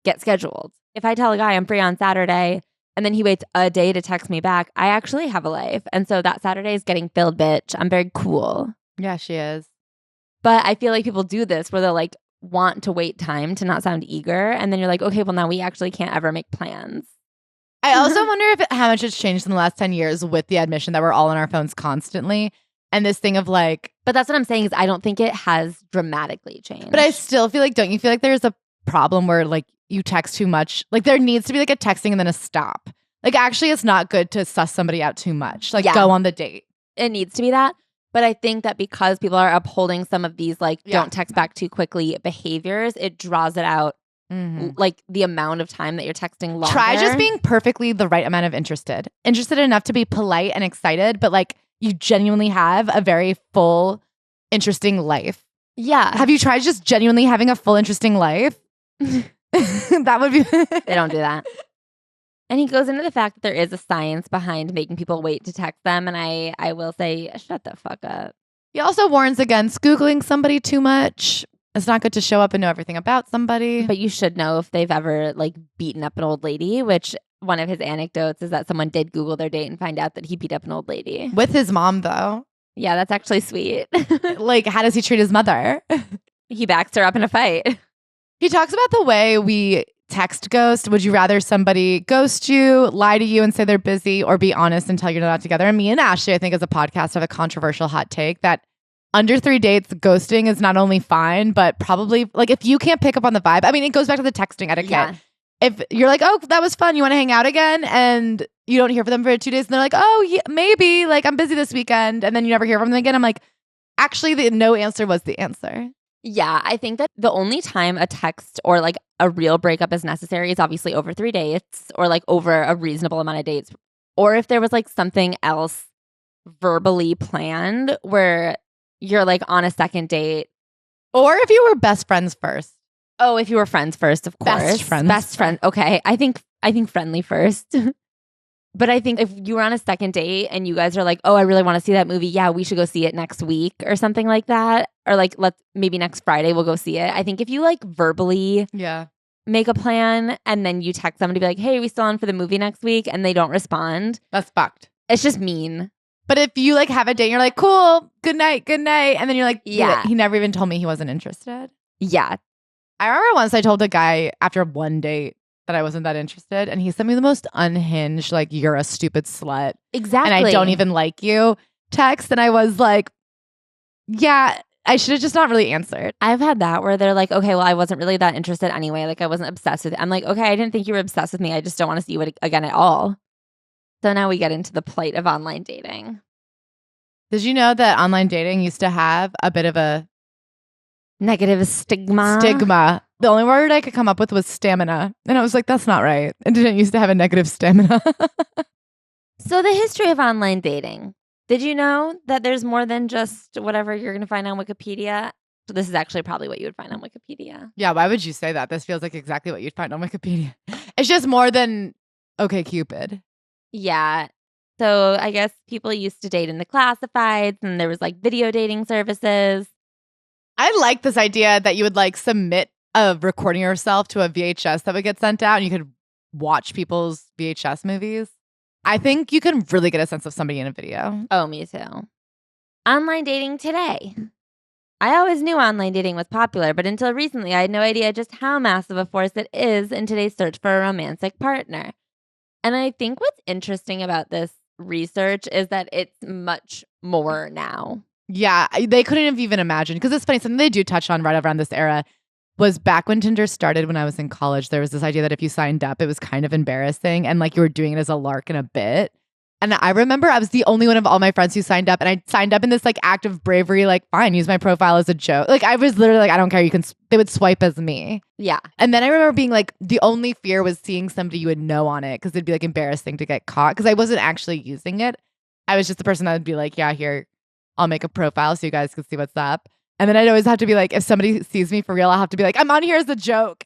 get scheduled. If I tell a guy I'm free on Saturday and then he waits a day to text me back, I actually have a life. And so that Saturday is getting filled, bitch. I'm very cool.
Yeah, she is.
But I feel like people do this where they're like want to wait time to not sound eager. And then you're like, okay, well now we actually can't ever make plans.
I also wonder how much it's changed in the last 10 years with the admission that we're all on our phones constantly. And this thing of like...
But that's what I'm saying is I don't think it has dramatically changed.
But I still feel like, don't you feel like there's a problem where like you text too much? Like there needs to be like a texting and then a stop. Like actually it's not good to suss somebody out too much. Like go on the date.
It needs to be that. But I think that because people are upholding some of these like don't text back too quickly behaviors, it draws it out. Mm-hmm. Like the amount of time that you're texting longer.
Try just being perfectly the right amount of interested enough to be polite and excited, but like you genuinely have a very full, interesting life.
Yeah.
Have you tried just genuinely having a full, interesting life? That would be...
They don't do that. And he goes into the fact that there is a science behind making people wait to text them. And I will say, shut the fuck up.
He also warns against Googling somebody too much. It's not good to show up and know everything about somebody.
But you should know if they've ever like beaten up an old lady, which one of his anecdotes is that someone did Google their date and find out that he beat up an old lady.
With his mom, though.
Yeah, that's actually sweet.
Like, how does he treat his mother?
He backs her up in a fight.
He talks about the way we text ghost. Would you rather somebody ghost you, lie to you and say they're busy, or be honest and tell you you're not together? And me and Ashley, I think as a podcast, have a controversial hot take that under 3 dates, ghosting is not only fine, but probably like if you can't pick up on the vibe. I mean, it goes back to the texting etiquette.
Yeah.
If you're like, oh, that was fun, you want to hang out again, and you don't hear from them for 2 days, and they're like, oh, yeah, maybe, like I'm busy this weekend, and then you never hear from them again. I'm like, actually, the no answer was the answer.
Yeah, I think that the only time a text or like a real breakup is necessary is obviously over 3 dates or like over a reasonable amount of dates. Or if there was like something else verbally planned where you're like on a second date.
Or if you were best friends first.
Oh, if you were friends first, of course.
Best friends.
Best friend. Okay. I think friendly first. But I think if you were on a second date and you guys are like, oh, I really want to see that movie. Yeah, we should go see it next week or something like that. Or like, maybe next Friday we'll go see it. I think if you like verbally make a plan and then you text somebody be like, hey, are we still on for the movie next week? And they don't respond.
That's fucked.
It's just mean.
But if you like have a date and you're like, cool, good night. And then you're like,
yeah,
he never even told me he wasn't interested.
Yeah.
I remember once I told a guy after one date that I wasn't that interested, and he sent me the most unhinged, like, you're a stupid slut.
Exactly.
And I don't even like you text. And I was like, yeah, I should have just not really answered.
I've had that where they're like, okay, well, I wasn't really that interested anyway. Like, I wasn't obsessed with it. I'm like, okay, I didn't think you were obsessed with me. I just don't want to see you again at all. So now we get into the plight of online dating.
Did you know that online dating used to have a bit of a
negative stigma?
The only word I could come up with was stamina. And I was like, that's not right. It didn't used to have a negative stamina.
So the history of online dating. Did you know that there's more than just whatever you're going to find on Wikipedia? So this is actually probably what you would find on Wikipedia.
Yeah, why would you say that? This feels like exactly what you'd find on Wikipedia. It's just more than OkCupid.
Yeah. So I guess people used to date in the classifieds and there was like video dating services.
I like this idea that you would like submit a recording of yourself to a VHS that would get sent out and you could watch people's VHS movies. I think you can really get a sense of somebody in a video.
Oh, me too. Online dating today. I always knew online dating was popular, but until recently, I had no idea just how massive a force it is in today's search for a romantic partner. And I think what's interesting about this research is that it's much more now.
Yeah, they couldn't have even imagined. Because it's funny, something they do touch on right around this era was back when Tinder started when I was in college, there was this idea that if you signed up, it was kind of embarrassing and like you were doing it as a lark and a bit. And I remember I was the only one of all my friends who signed up, and I signed up in this like act of bravery, like fine, use my profile as a joke. Like I was literally like, I don't care. They would swipe as me.
Yeah.
And then I remember being like, the only fear was seeing somebody you would know on it because it'd be like embarrassing to get caught because I wasn't actually using it. I was just the person that would be like, yeah, here, I'll make a profile so you guys can see what's up. And then I'd always have to be like, if somebody sees me for real, I'll have to be like, I'm on here as a joke.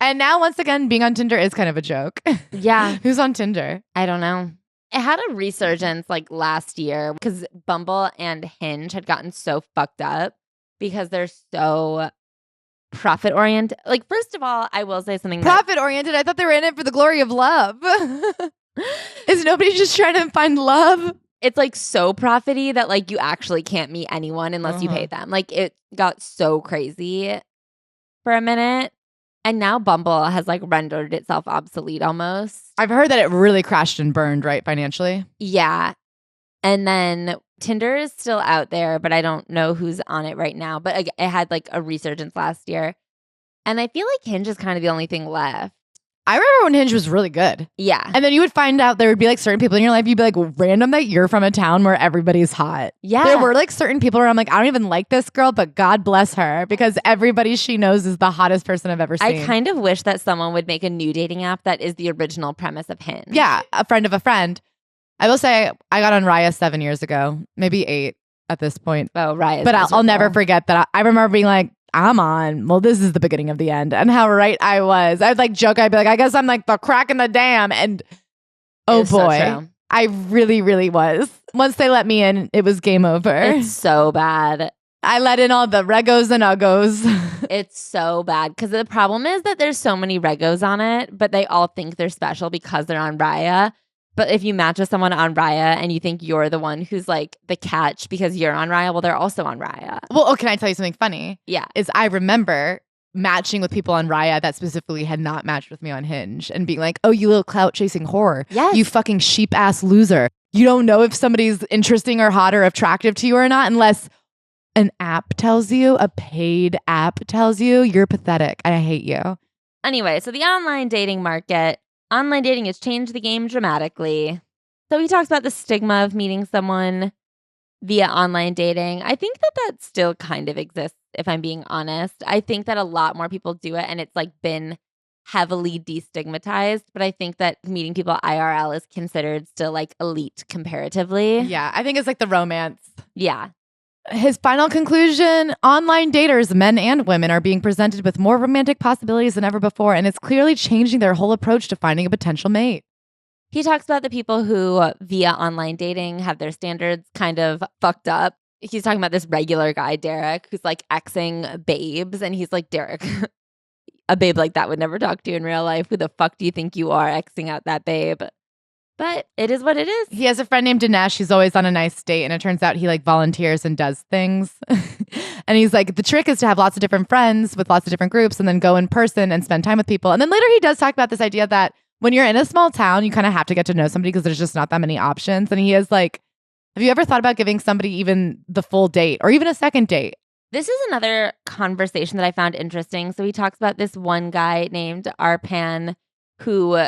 And now, once again, being on Tinder is kind of a joke.
Yeah.
Who's on Tinder?
I don't know. It had a resurgence like last year because Bumble and Hinge had gotten so fucked up because they're so profit oriented. Like, first of all, I will say something.
Profit oriented? I thought they were in it for the glory of love. Is nobody just trying to find love?
It's like so profity that like you actually can't meet anyone unless you pay them. Like it got so crazy for a minute. And now Bumble has like rendered itself obsolete almost.
I've heard that it really crashed and burned, right, financially?
Yeah. And then Tinder is still out there, but I don't know who's on it right now. But it had like a resurgence last year. And I feel like Hinge is kind of the only thing left.
I remember when Hinge was really good.
Yeah.
And then you would find out there would be like certain people in your life, you'd be like random that you're from a town where everybody's hot.
Yeah.
There were like certain people where I'm like, I don't even like this girl, but God bless her because everybody she knows is the hottest person I've ever seen.
I kind of wish that someone would make a new dating app that is the original premise of Hinge.
Yeah. A friend of a friend. I will say I got on Raya 7 years ago, maybe 8 at this point.
Oh, Raya.
But I'll never forget that. I remember being like, I'm on. Well, this is the beginning of the end. And how right I was. I'd like joke. I'd be like, I guess I'm like the crack in the dam. And oh boy, so I really, really was. Once they let me in, it was game over.
It's so bad.
I let in all the regos and uggos.
It's so bad. Because the problem is that there's so many regos on it, but they all think they're special because they're on Raya. But if you match with someone on Raya and you think you're the one who's like the catch because you're on Raya, well, they're also on Raya.
Well, can I tell you something funny?
Yeah.
Is I remember matching with people on Raya that specifically had not matched with me on Hinge and being like, oh, you little clout chasing whore.
Yes.
You fucking sheep ass loser. You don't know if somebody's interesting or hot or attractive to you or not unless an app tells you, a paid app tells you, you're pathetic. I hate you.
Anyway, so the online dating market, online dating has changed the game dramatically. So he talks about the stigma of meeting someone via online dating. I think that still kind of exists, if I'm being honest. I think that a lot more people do it and it's like been heavily destigmatized, but I think that meeting people IRL is considered still like elite comparatively.
Yeah, I think it's like the romance.
Yeah.
His final conclusion, online daters, men and women, are being presented with more romantic possibilities than ever before, and it's clearly changing their whole approach to finding a potential mate.
He talks about the people who, via online dating, have their standards kind of fucked up. He's talking about this regular guy, Derek, who's like Xing babes, and he's like, Derek, a babe like that would never talk to you in real life. Who the fuck do you think you are, Xing out that babe? But it is what it is.
He has a friend named Dinesh. He's always on a nice date, and it turns out he like volunteers and does things. And he's like, the trick is to have lots of different friends with lots of different groups and then go in person and spend time with people. And then later he does talk about this idea that when you're in a small town, you kind of have to get to know somebody because there's just not that many options. And he is like, have you ever thought about giving somebody even the full date or even a second date?
This is another conversation that I found interesting. So he talks about this one guy named Arpan who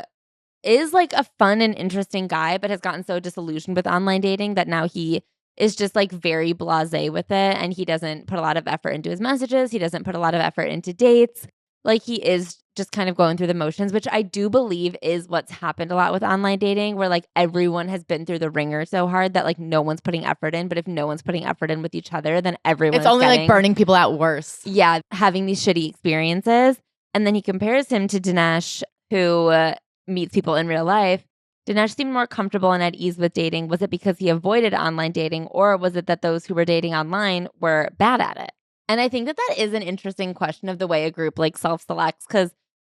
is like a fun and interesting guy, but has gotten so disillusioned with online dating that now he is just like very blasé with it. And he doesn't put a lot of effort into his messages. He doesn't put a lot of effort into dates. Like he is just kind of going through the motions, which I do believe is what's happened a lot with online dating, where like everyone has been through the ringer so hard that like no one's putting effort in. But if no one's putting effort in with each other, then everyone's
It's only like burning people out worse.
Yeah, having these shitty experiences. And then he compares him to Dinesh, who meets people in real life. Dinesh seemed more comfortable and at ease with dating. Was it because he avoided online dating, or was it that those who were dating online were bad at it? And I think that that is an interesting question of the way a group like self-selects, because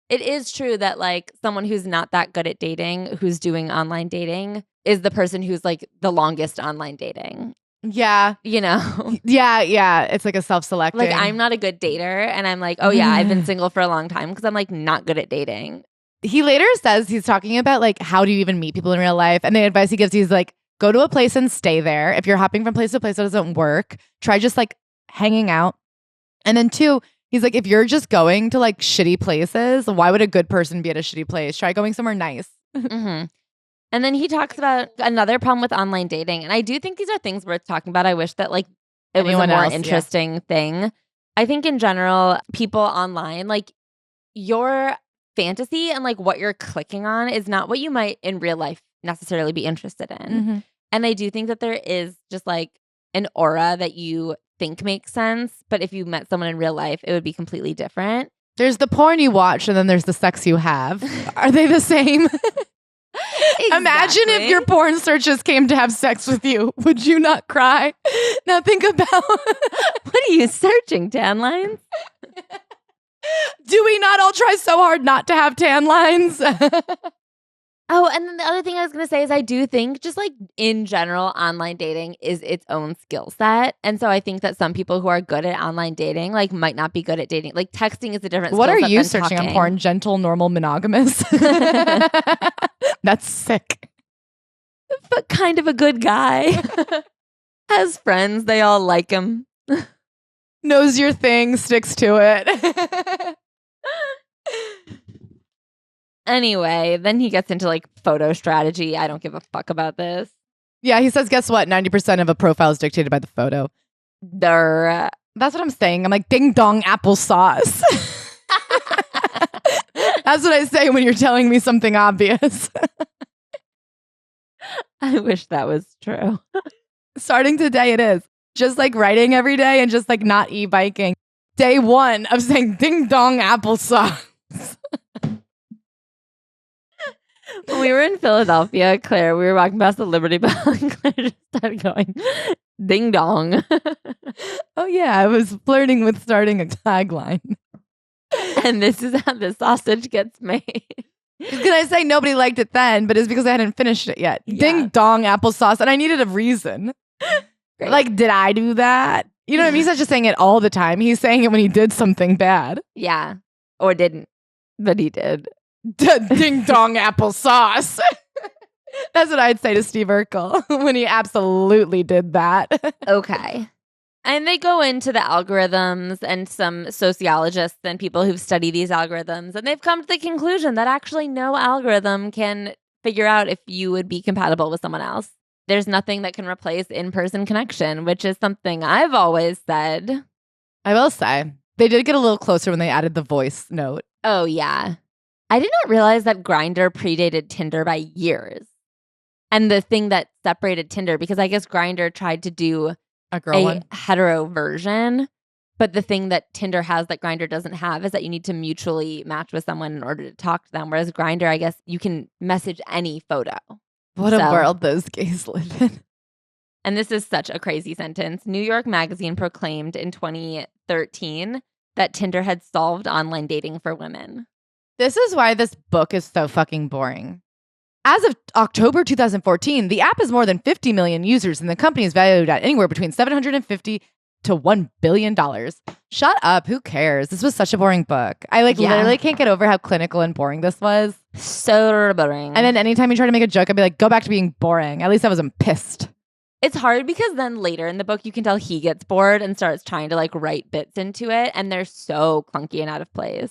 it is true that like someone who's not that good at dating, who's doing online dating, is the person who's like the longest online dating.
Yeah.
You know?
Yeah. It's like a self-selecting.
Like I'm not a good dater and I'm like, oh yeah, I've been single for a long time because I'm like not good at dating.
He later says he's talking about like, how do you even meet people in real life? And the advice he gives, he's like, go to a place and stay there. If you're hopping from place to place, that doesn't work. Try just like hanging out. And then 2, he's like, if you're just going to like shitty places, why would a good person be at a shitty place? Try going somewhere nice.
Mm-hmm. And then he talks about another problem with online dating. And I do think these are things worth talking about. I wish that like it was a more interesting thing. I think in general, people online, like your fantasy and like what you're clicking on is not what you might in real life necessarily be interested in.
Mm-hmm.
And I do think that there is just like an aura that you think makes sense, but if you met someone in real life, it would be completely different.
There's the porn you watch and then there's the sex you have. Are they the same? Exactly. Imagine if your porn searches came to have sex with you. Would you not cry? Now think about
what are you searching, tan lines?
Do we not all try so hard not to have tan lines?
Oh, and then the other thing I was going to say is I do think just like in general, online dating is its own skill set. And so I think that some people who are good at online dating like might not be good at dating. Like texting is a different skill set.
What are you searching on porn? Gentle, normal, monogamous? That's sick.
But kind of a good guy. Has friends. They all like him.
Knows your thing, sticks to it.
Anyway, then he gets into like photo strategy. I don't give a fuck about this.
Yeah, he says, guess what? 90% of a profile is dictated by the photo.
That's
what I'm saying. I'm like, ding dong applesauce. That's what I say when you're telling me something obvious.
I wish that was true.
Starting today, it is. Just like writing every day and just like not e-biking. Day 1 of saying ding dong applesauce.
When we were in Philadelphia, Claire, we were walking past the Liberty Bell and Claire just started going, ding dong.
Oh yeah, I was flirting with starting a tagline.
And this is how the sausage gets made.
Because I say nobody liked it then, but it's because I hadn't finished it yet. Yeah. Ding dong applesauce. And I needed a reason. Great. Like, did I do that? You know what I mean? He's not just saying it all the time. He's saying it when he did something bad.
Yeah. Or didn't. But he did.
Ding dong applesauce. That's what I'd say to Steve Urkel when he absolutely did that.
Okay. And they go into the algorithms and some sociologists and people who've studied these algorithms, and they've come to the conclusion that actually no algorithm can figure out if you would be compatible with someone else. There's nothing that can replace in-person connection, which is something I've always said.
I will say, they did get a little closer when they added the voice note.
Oh, yeah. I did not realize that Grindr predated Tinder by years. And the thing that separated Tinder, because I guess Grindr tried to do a hetero version, but the thing that Tinder has that Grindr doesn't have is that you need to mutually match with someone in order to talk to them. Whereas Grindr, I guess you can message any photo.
What a world those gays live in.
And this is such a crazy sentence. New York Magazine proclaimed in 2013 that Tinder had solved online dating for women.
This is why this book is so fucking boring. As of October 2014, the app has more than 50 million users, and the company is valued at anywhere between $750 to $1 billion. Shut up. Who cares? This was such a boring book. I literally can't get over how clinical and boring this was.
So boring.
And then anytime you try to make a joke, I'd be like, go back to being boring. At least I wasn't pissed.
It's hard because then later in the book, you can tell he gets bored and starts trying to write bits into it. And they're so clunky and out of place.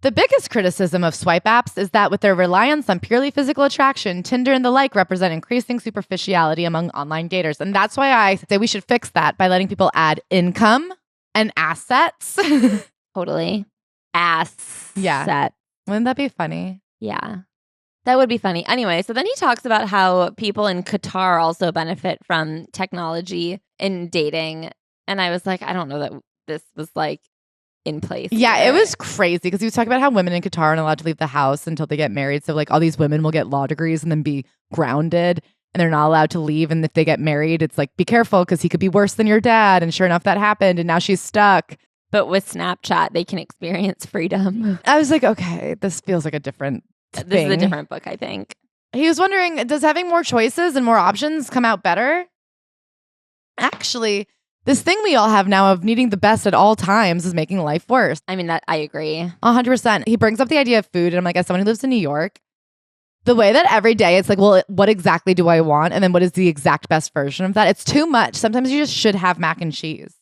The biggest criticism of swipe apps is that with their reliance on purely physical attraction, Tinder and the like represent increasing superficiality among online daters. And that's why I say we should fix that by letting people add income and assets.
Totally. Assets.
Yeah. Wouldn't that be funny?
Yeah. That would be funny. Anyway, so then he talks about how people in Qatar also benefit from technology in dating. And I was like, I don't know that this was in place.
Yeah, it was crazy because he was talking about how women in Qatar aren't allowed to leave the house until they get married. So all these women will get law degrees and then be grounded and they're not allowed to leave. And if they get married, it's be careful because he could be worse than your dad. And sure enough, that happened. And now she's stuck.
But with Snapchat, they can experience freedom.
I was like, okay, this feels like a different thing.
This is a different book, I think.
He was wondering, does having more choices and more options come out better? Actually, this thing we all have now of needing the best at all times is making life worse.
I mean, that I agree.
100%. He brings up the idea of food. And I'm like, as someone who lives in New York, the way that every day it's well, what exactly do I want? And then what is the exact best version of that? It's too much. Sometimes you just should have mac and cheese.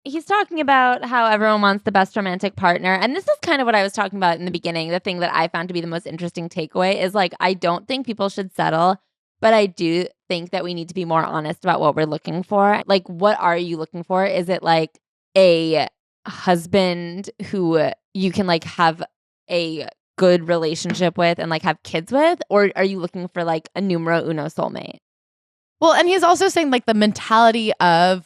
He's talking about how everyone wants the best romantic partner. And this is kind of what I was talking about in the beginning. The thing that I found to be the most interesting takeaway is I don't think people should settle, but I do think that we need to be more honest about what we're looking for. What are you looking for? Is it a husband who you can have a good relationship with and have kids with? Or are you looking for a numero uno soulmate?
Well, and he's also saying the mentality of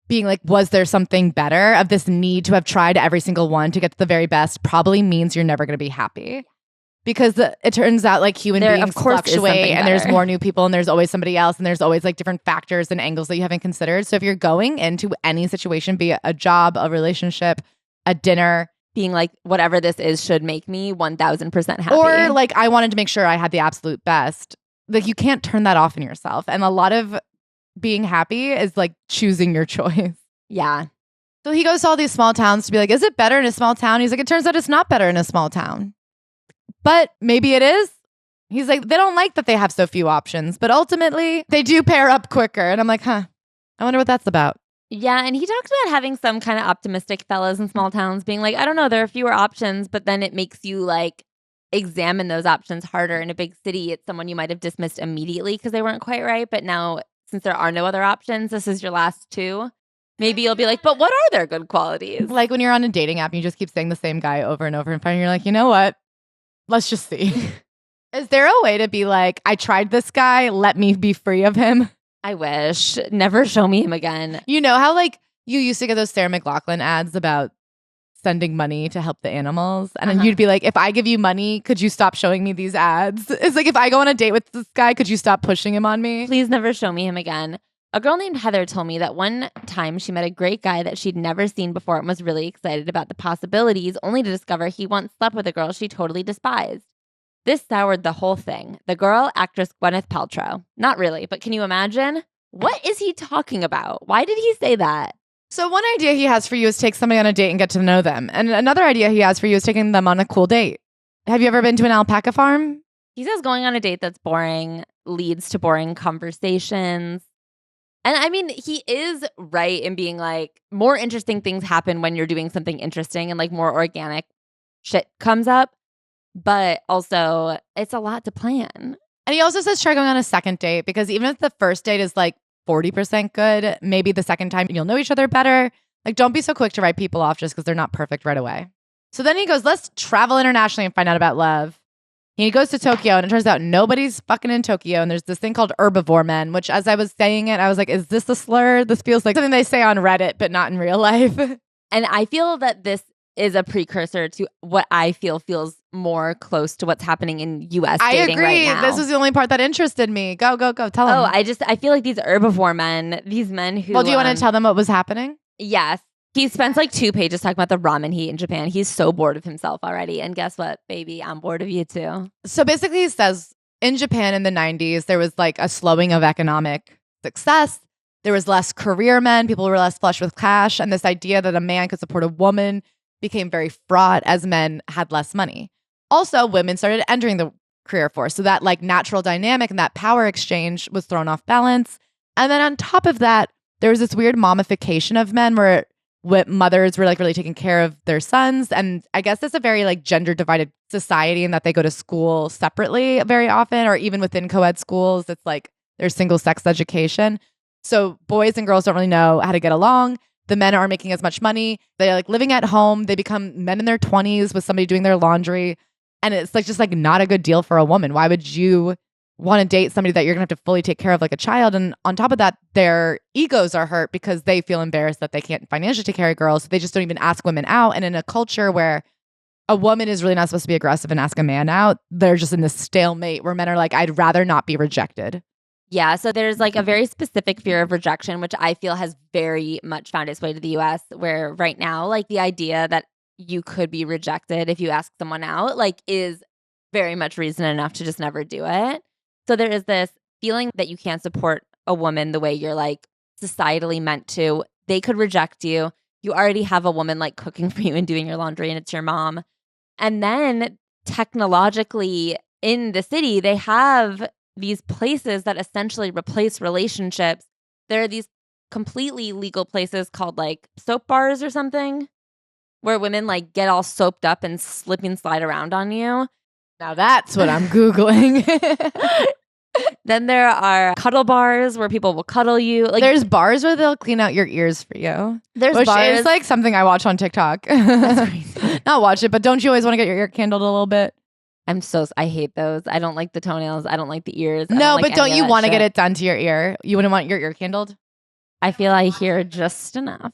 being was there something better, of this need to have tried every single one to get to the very best probably means you're never going to be happy. Because it turns out human beings fluctuate and there's more new people and there's always somebody else and there's always different factors and angles that you haven't considered. So if you're going into any situation, be it a job, a relationship, a dinner,
being whatever this is should make me 1000% happy.
Or I wanted to make sure I had the absolute best. You can't turn that off in yourself. And a lot of being happy is choosing your choice.
Yeah.
So he goes to all these small towns to be is it better in a small town? He's it turns out it's not better in a small town. But maybe it is. He's they don't like that they have so few options, but ultimately they do pair up quicker. And I'm I wonder what that's about.
Yeah, and he talks about having some kind of optimistic fellas in small towns being I don't know, there are fewer options, but then it makes you examine those options harder. In a big city, it's someone you might have dismissed immediately because they weren't quite right. But now, since there are no other options, this is your last two. Maybe you'll be but what are their good qualities?
When you're on a dating app and you just keep saying the same guy over and over and finally you're you know what? Let's just see. Is there a way to be I tried this guy, let me be free of him?
I wish. Never show me him again.
You know how you used to get those Sarah McLachlan ads about sending money to help the animals? And then you'd be if I give you money, could you stop showing me these ads? It's if I go on a date with this guy, could you stop pushing him on me?
Please never show me him again. A girl named Heather told me that one time she met a great guy that she'd never seen before and was really excited about the possibilities, only to discover he once slept with a girl she totally despised. This soured the whole thing. The girl, actress Gwyneth Paltrow. Not really, but can you imagine? What is he talking about? Why did he say that?
So one idea he has for you is take somebody on a date and get to know them. And another idea he has for you is taking them on a cool date. Have you ever been to an alpaca farm?
He says going on a date that's boring leads to boring conversations. And I mean, he is right in being like, more interesting things happen when you're doing something interesting and like more organic shit comes up. But also, it's a lot to plan.
And he also says try going on a second date, because even if the first date is like 40% good, maybe the second time you'll know each other better. Like, don't be so quick to write people off just because they're not perfect right away. So then he goes, let's travel internationally and find out about love. He goes to Tokyo, and it turns out nobody's fucking in Tokyo. And there's this thing called herbivore men, which as I was saying it, I was like, is this a slur? This feels like something they say on Reddit, but not in real life.
And I feel that this is a precursor to what I feel feels more close to what's happening in U.S. dating right now.
This was the only part that interested me. Go. Tell them.
I feel like these herbivore men, these men who...
Well, do you want to tell them what was happening?
Yes. He spends like 2 pages talking about the ramen heat in Japan. He's so bored of himself already. And guess what, baby? I'm bored of you too.
So basically he says in Japan in the 90s, there was like a slowing of economic success. There was less career men. People were less flush with cash. And this idea that a man could support a woman became very fraught as men had less money. Also, women started entering the career force. So that like natural dynamic and that power exchange was thrown off balance. And then on top of that, there was this weird mommification of men where mothers were like really taking care of their sons. And I guess it's a very like gender divided society in that they go to school separately very often, or even within co-ed schools, it's like there's single sex education. So boys and girls don't really know how to get along. The men aren't making as much money. They're like living at home. They become men in their 20s with somebody doing their laundry. And it's like just like not a good deal for a woman. Why would you want to date somebody that you're going to have to fully take care of like a child? And on top of that, their egos are hurt because they feel embarrassed that they can't financially take care of girls. So they just don't even ask women out. And in a culture where a woman is really not supposed to be aggressive and ask a man out, they're just in this stalemate where men are like, I'd rather not be rejected.
Yeah, so there's like a very specific fear of rejection, which I feel has very much found its way to the US, where right now, like the idea that you could be rejected if you ask someone out, like is very much reason enough to just never do it. So there is this feeling that you can't support a woman the way you're like societally meant to. They could reject you. You already have a woman like cooking for you and doing your laundry, and it's your mom. And then technologically in the city, they have these places that essentially replace relationships. There are these completely legal places called like soap bars or something, where women like get all soaped up and slip and slide around on you.
Now that's what I'm Googling.
Then there are cuddle bars where people will cuddle you. Like
there's bars where they'll clean out your ears for you.
There's
which
bars.
is like something I watch on TikTok.
That's crazy.
Not watch it, but don't you always want to get your ear candled a little bit?
I hate those. I don't like the toenails. I don't like the ears.
No, but don't you want to get it done to your ear? You wouldn't want your ear candled?
I feel I hear just enough.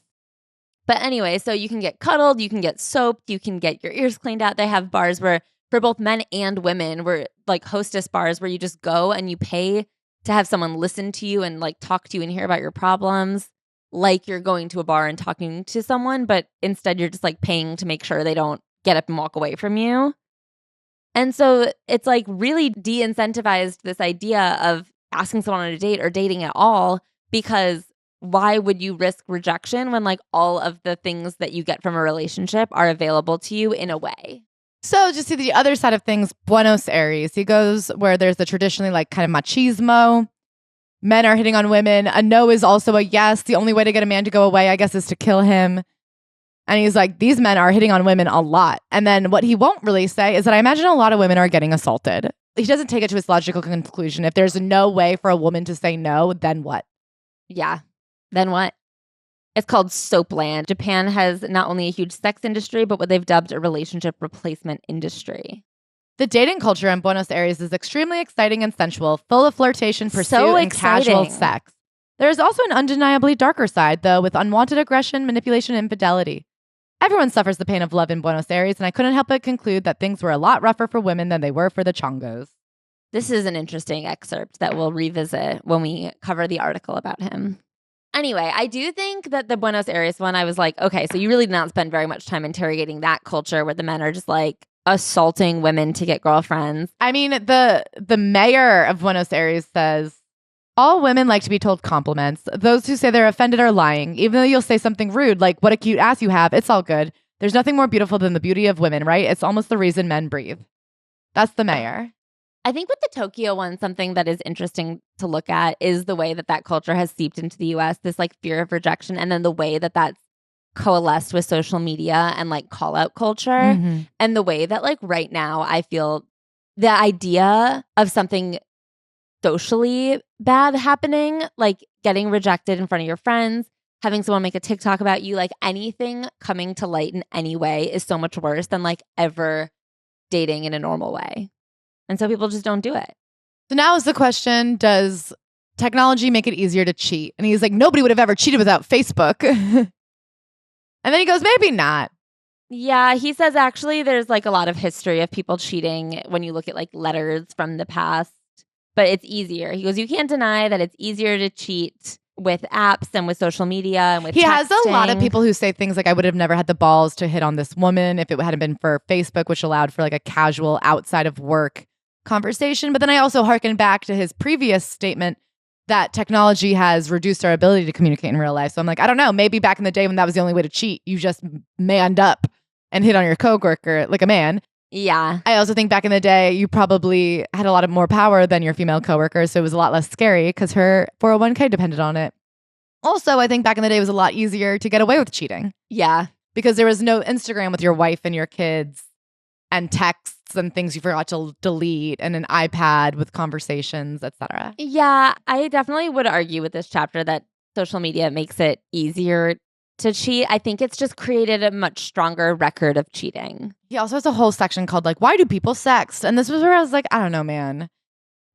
But anyway, so you can get cuddled, you can get soaped, you can get your ears cleaned out. They have bars where for both men and women, where like hostess bars where you just go and you pay to have someone listen to you and like talk to you and hear about your problems, like you're going to a bar and talking to someone, but instead you're just like paying to make sure they don't get up and walk away from you. And so it's like really de-incentivized this idea of asking someone on a date or dating at all, because why would you risk rejection when like all of the things that you get from a relationship are available to you in a way?
So just see the other side of things, Buenos Aires. He goes where there's the traditionally like kind of machismo. Men are hitting on women. A no is also a yes. The only way to get a man to go away, I guess, is to kill him. And he's like, these men are hitting on women a lot. And then what he won't really say is that I imagine a lot of women are getting assaulted. He doesn't take it to his logical conclusion. If there's no way for a woman to say no, then what?
Yeah. Then what? It's called Soapland. Japan has not only a huge sex industry, but what they've dubbed a relationship replacement industry.
The dating culture in Buenos Aires is extremely exciting and sensual, full of flirtation, pursuit, and casual sex. There is also an undeniably darker side, though, with unwanted aggression, manipulation, and infidelity. Everyone suffers the pain of love in Buenos Aires, and I couldn't help but conclude that things were a lot rougher for women than they were for the chongos.
This is an interesting excerpt that we'll revisit when we cover the article about him. Anyway, I do think that the Buenos Aires one, I was like, okay, so you really did not spend very much time interrogating that culture where the men are just like assaulting women to get girlfriends.
I mean, the mayor of Buenos Aires says, all women like to be told compliments. Those who say they're offended are lying. Even though you'll say something rude, like, what a cute ass you have, it's all good. There's nothing more beautiful than the beauty of women, right? It's almost the reason men breathe. That's the mayor.
I think with the Tokyo one, something that is interesting to look at is the way that culture has seeped into the US, this like fear of rejection, and then the way that that's coalesced with social media and like call out culture.
Mm-hmm.
And the way that like right now I feel the idea of something socially bad happening, like getting rejected in front of your friends, having someone make a TikTok about you, like anything coming to light in any way is so much worse than like ever dating in a normal way. And so people just don't do it.
So now is the question, does technology make it easier to cheat? And he's like, nobody would have ever cheated without Facebook. And then he goes, maybe not.
Yeah, he says actually there's like a lot of history of people cheating when you look at like letters from the past, but it's easier. He goes, you can't deny that it's easier to cheat with apps and with social media and with
He
texting.
has a lot of people who say things like, I would have never had the balls to hit on this woman if it hadn't been for Facebook, which allowed for like a casual outside of work conversation. But then I also hearken back to his previous statement that technology has reduced our ability to communicate in real life. So I'm like, I don't know, maybe back in the day when that was the only way to cheat, you just manned up and hit on your coworker like a man.
Yeah.
I also think back in the day, you probably had a lot of more power than your female coworker, so it was a lot less scary because her 401k depended on it. Also, I think back in the day, it was a lot easier to get away with cheating
Yeah.
because there was no Instagram with your wife and your kids and texts and things you forgot to delete and an iPad with conversations, etc.
Yeah, I definitely would argue with this chapter that social media makes it easier to cheat. I think it's just created a much stronger record of cheating.
He also has a whole section called like, why do people sext? And this was where I was like, I don't know, man.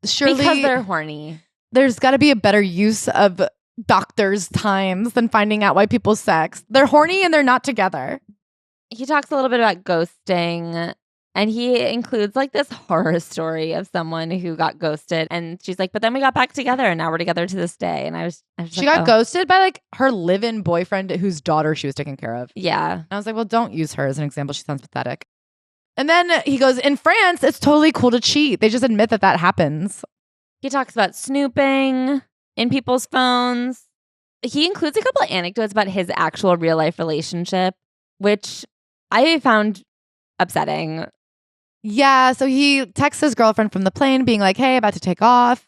Surely
because they're horny.
There's got to be a better use of doctors' times than finding out why people sext. They're horny and they're not together.
He talks a little bit about ghosting. And he includes like this horror story of someone who got ghosted. And she's like, but then we got back together and now we're together to this day. And I was
she got ghosted by like her live-in boyfriend whose daughter she was taking care of.
Yeah.
And I was like, well, don't use her as an example. She sounds pathetic. And then he goes, in France, it's totally cool to cheat. They just admit that happens.
He talks about snooping in people's phones. He includes a couple of anecdotes about his actual real life relationship, which I found upsetting.
Yeah, so he texts his girlfriend from the plane being like, hey, about to take off.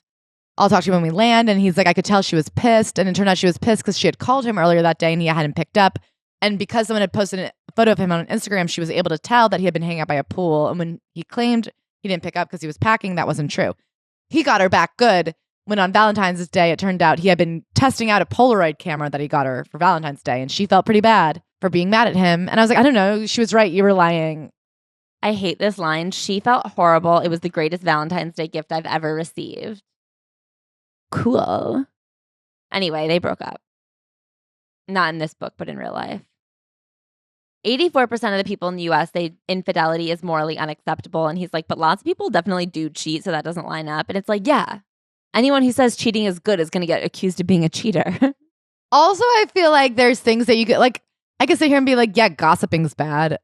I'll talk to you when we land. And he's like, I could tell she was pissed. And it turned out she was pissed because she had called him earlier that day and he hadn't picked up. And because someone had posted a photo of him on Instagram, she was able to tell that he had been hanging out by a pool. And when he claimed he didn't pick up because he was packing, that wasn't true. He got her back good when on Valentine's Day, it turned out he had been testing out a Polaroid camera that he got her for Valentine's Day. And she felt pretty bad for being mad at him. And I was like, I don't know. She was right. You were lying.
I hate this line. She felt horrible. It was the greatest Valentine's Day gift I've ever received. Cool. Anyway, they broke up. Not in this book, but in real life. 84% of the people in the US say infidelity is morally unacceptable. And he's like, but lots of people definitely do cheat, so that doesn't line up. And it's like, yeah, anyone who says cheating is good is going to get accused of being a cheater.
Also, I feel like there's things that you get, like, I could sit here and be like, yeah, gossiping's bad.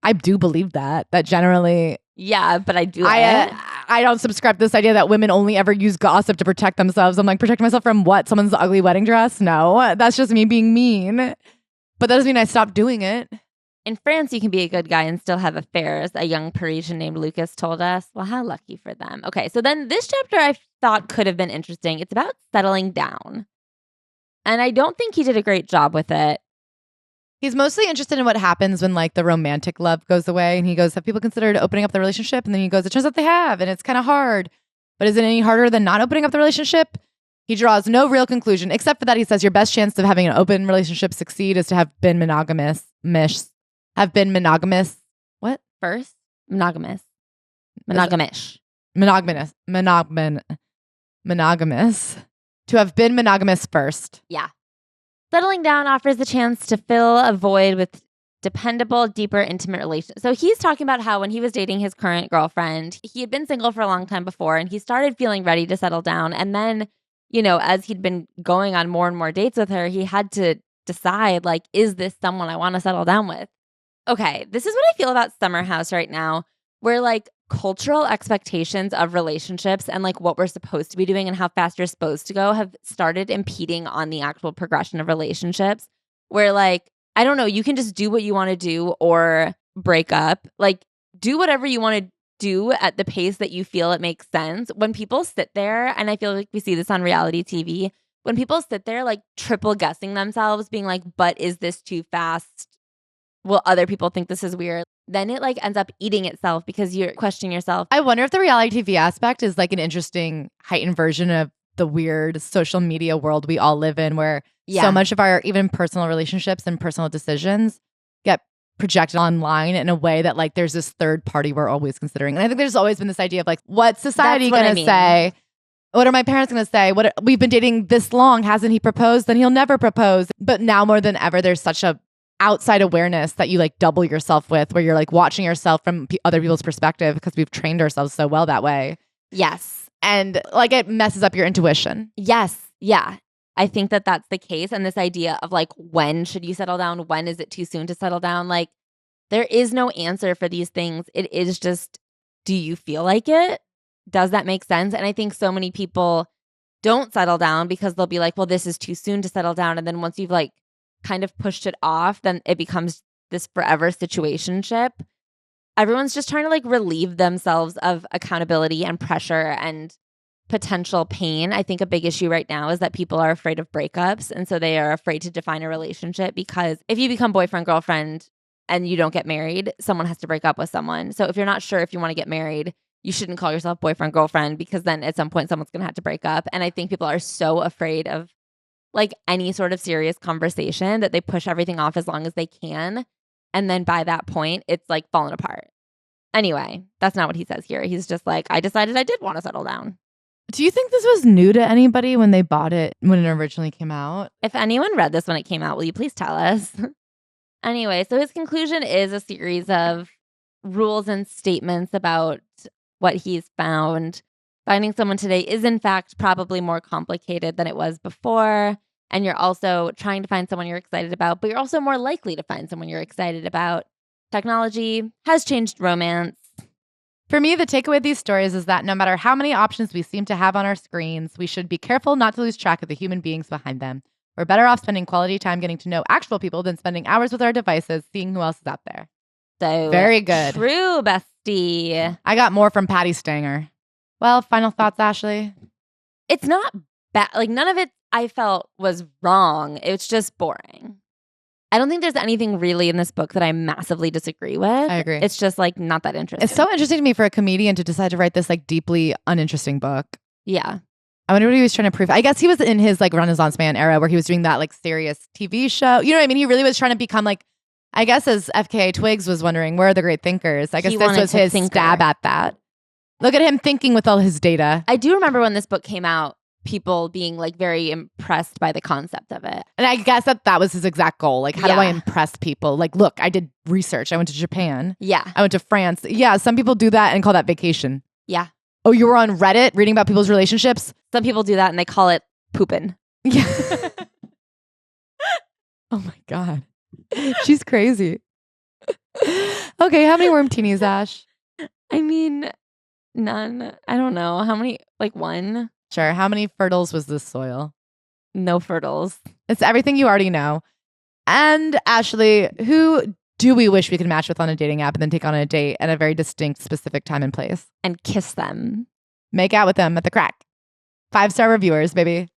I do believe that generally.
Yeah, but I do.
I don't subscribe to this idea that women only ever use gossip to protect themselves. I'm like, protect myself from what? Someone's ugly wedding dress? No, that's just me being mean. But that doesn't mean I stopped doing it.
In France, you can be a good guy and still have affairs, a young Parisian named Lucas told us. Well, how lucky for them. Okay, so then this chapter I thought could have been interesting. It's about settling down. And I don't think he did a great job with it.
He's mostly interested in what happens when like the romantic love goes away. And he goes, have people considered opening up the relationship? And then he goes, it turns out they have. And it's kind of hard. But is it any harder than not opening up the relationship? He draws no real conclusion, except for that he says your best chance of having an open relationship succeed is to have been monogamous. Have been monogamous. What?
First? Monogamous. Monogamish.
Monogamous. To have been monogamous first.
Yeah. Settling down offers the chance to fill a void with dependable, deeper, intimate relations. So he's talking about how when he was dating his current girlfriend, he had been single for a long time before and he started feeling ready to settle down. And then, you know, as he'd been going on more and more dates with her, he had to decide, like, is this someone I want to settle down with? Okay, this is what I feel about Summer House right now, where like cultural expectations of relationships and like what we're supposed to be doing and how fast you're supposed to go have started impeding on the actual progression of relationships, where like, I don't know, you can just do what you want to do or break up. Like, do whatever you want to do at the pace that you feel it makes sense. When people sit there, and I feel like we see this on reality TV, when people sit there like triple guessing themselves, being like, but is this too fast? Will other people think this is weird? Then it like ends up eating itself because you're questioning yourself.
I wonder if the reality TV aspect is like an interesting heightened version of the weird social media world we all live in, where so much of our even personal relationships and personal decisions get projected online in a way that like there's this third party we're always considering. And I think there's always been this idea of like, what's society going to say? What are my parents going to say? We've been dating this long. Hasn't he proposed? Then he'll never propose. But now more than ever, there's such a outside awareness that you like double yourself with, where you're like watching yourself from other people's perspective because we've trained ourselves so well that way.
Yes.
And like it messes up your intuition.
Yes. Yeah. I think that that's the case. And this idea of like, when should you settle down? When is it too soon to settle down? Like, there is no answer for these things. It is just, do you feel like it? Does that make sense? And I think so many people don't settle down because they'll be like, well, this is too soon to settle down. And then once you've like kind of pushed it off, then it becomes this forever situationship. Everyone's just trying to like relieve themselves of accountability and pressure and potential pain. I think a big issue right now is that people are afraid of breakups. And so they are afraid to define a relationship, because if you become boyfriend, girlfriend, and you don't get married, someone has to break up with someone. So if you're not sure if you want to get married, you shouldn't call yourself boyfriend, girlfriend, because then at some point someone's going to have to break up. And I think people are so afraid of like any sort of serious conversation that they push everything off as long as they can. And then by that point, it's like falling apart. Anyway, that's not what he says here. He's just like, I decided I did want to settle down.
Do you think this was new to anybody when they bought it, when it originally came out?
If anyone read this when it came out, will you please tell us? Anyway, so his conclusion is a series of rules and statements about what he's found. Finding someone today is, in fact, probably more complicated than it was before. And you're also trying to find someone you're excited about, but you're also more likely to find someone you're excited about. Technology has changed romance.
For me, the takeaway of these stories is that no matter how many options we seem to have on our screens, we should be careful not to lose track of the human beings behind them. We're better off spending quality time getting to know actual people than spending hours with our devices seeing who else is out there.
So
very good.
True, bestie.
I got more from Patty Stanger. Well, final thoughts, Ashley?
It's not bad. Like, none of it I felt was wrong. It's just boring. I don't think there's anything really in this book that I massively disagree with.
I agree.
It's just like not that interesting.
It's so interesting to me for a comedian to decide to write this like deeply uninteresting book.
Yeah.
I wonder what he was trying to prove. I guess he was in his like Renaissance man era where he was doing that like serious TV show. You know what I mean? He really was trying to become like, I guess as FKA Twigs was wondering, where are the great thinkers? I guess this was his stab at that. Look at him thinking with all his data.
I do remember when this book came out, people being like very impressed by the concept of it.
And I guess that was his exact goal. Like, how do I impress people? Like, look, I did research. I went to Japan.
Yeah.
I went to France. Yeah, some people do that and call that vacation.
Yeah.
Oh, you were on Reddit reading about people's relationships?
Some people do that and they call it pooping.
Yeah. Oh my God. She's crazy. Okay, how many worm teenies, Ash?
I mean, none. I don't know. How many? Like one?
Sure. How many fertiles was this soil?
No fertiles.
It's everything you already know. And Ashley, who do we wish we could match with on a dating app and then take on a date at a very distinct, specific time and place?
And kiss them.
Make out with them at the crack. 5-star reviewers, baby.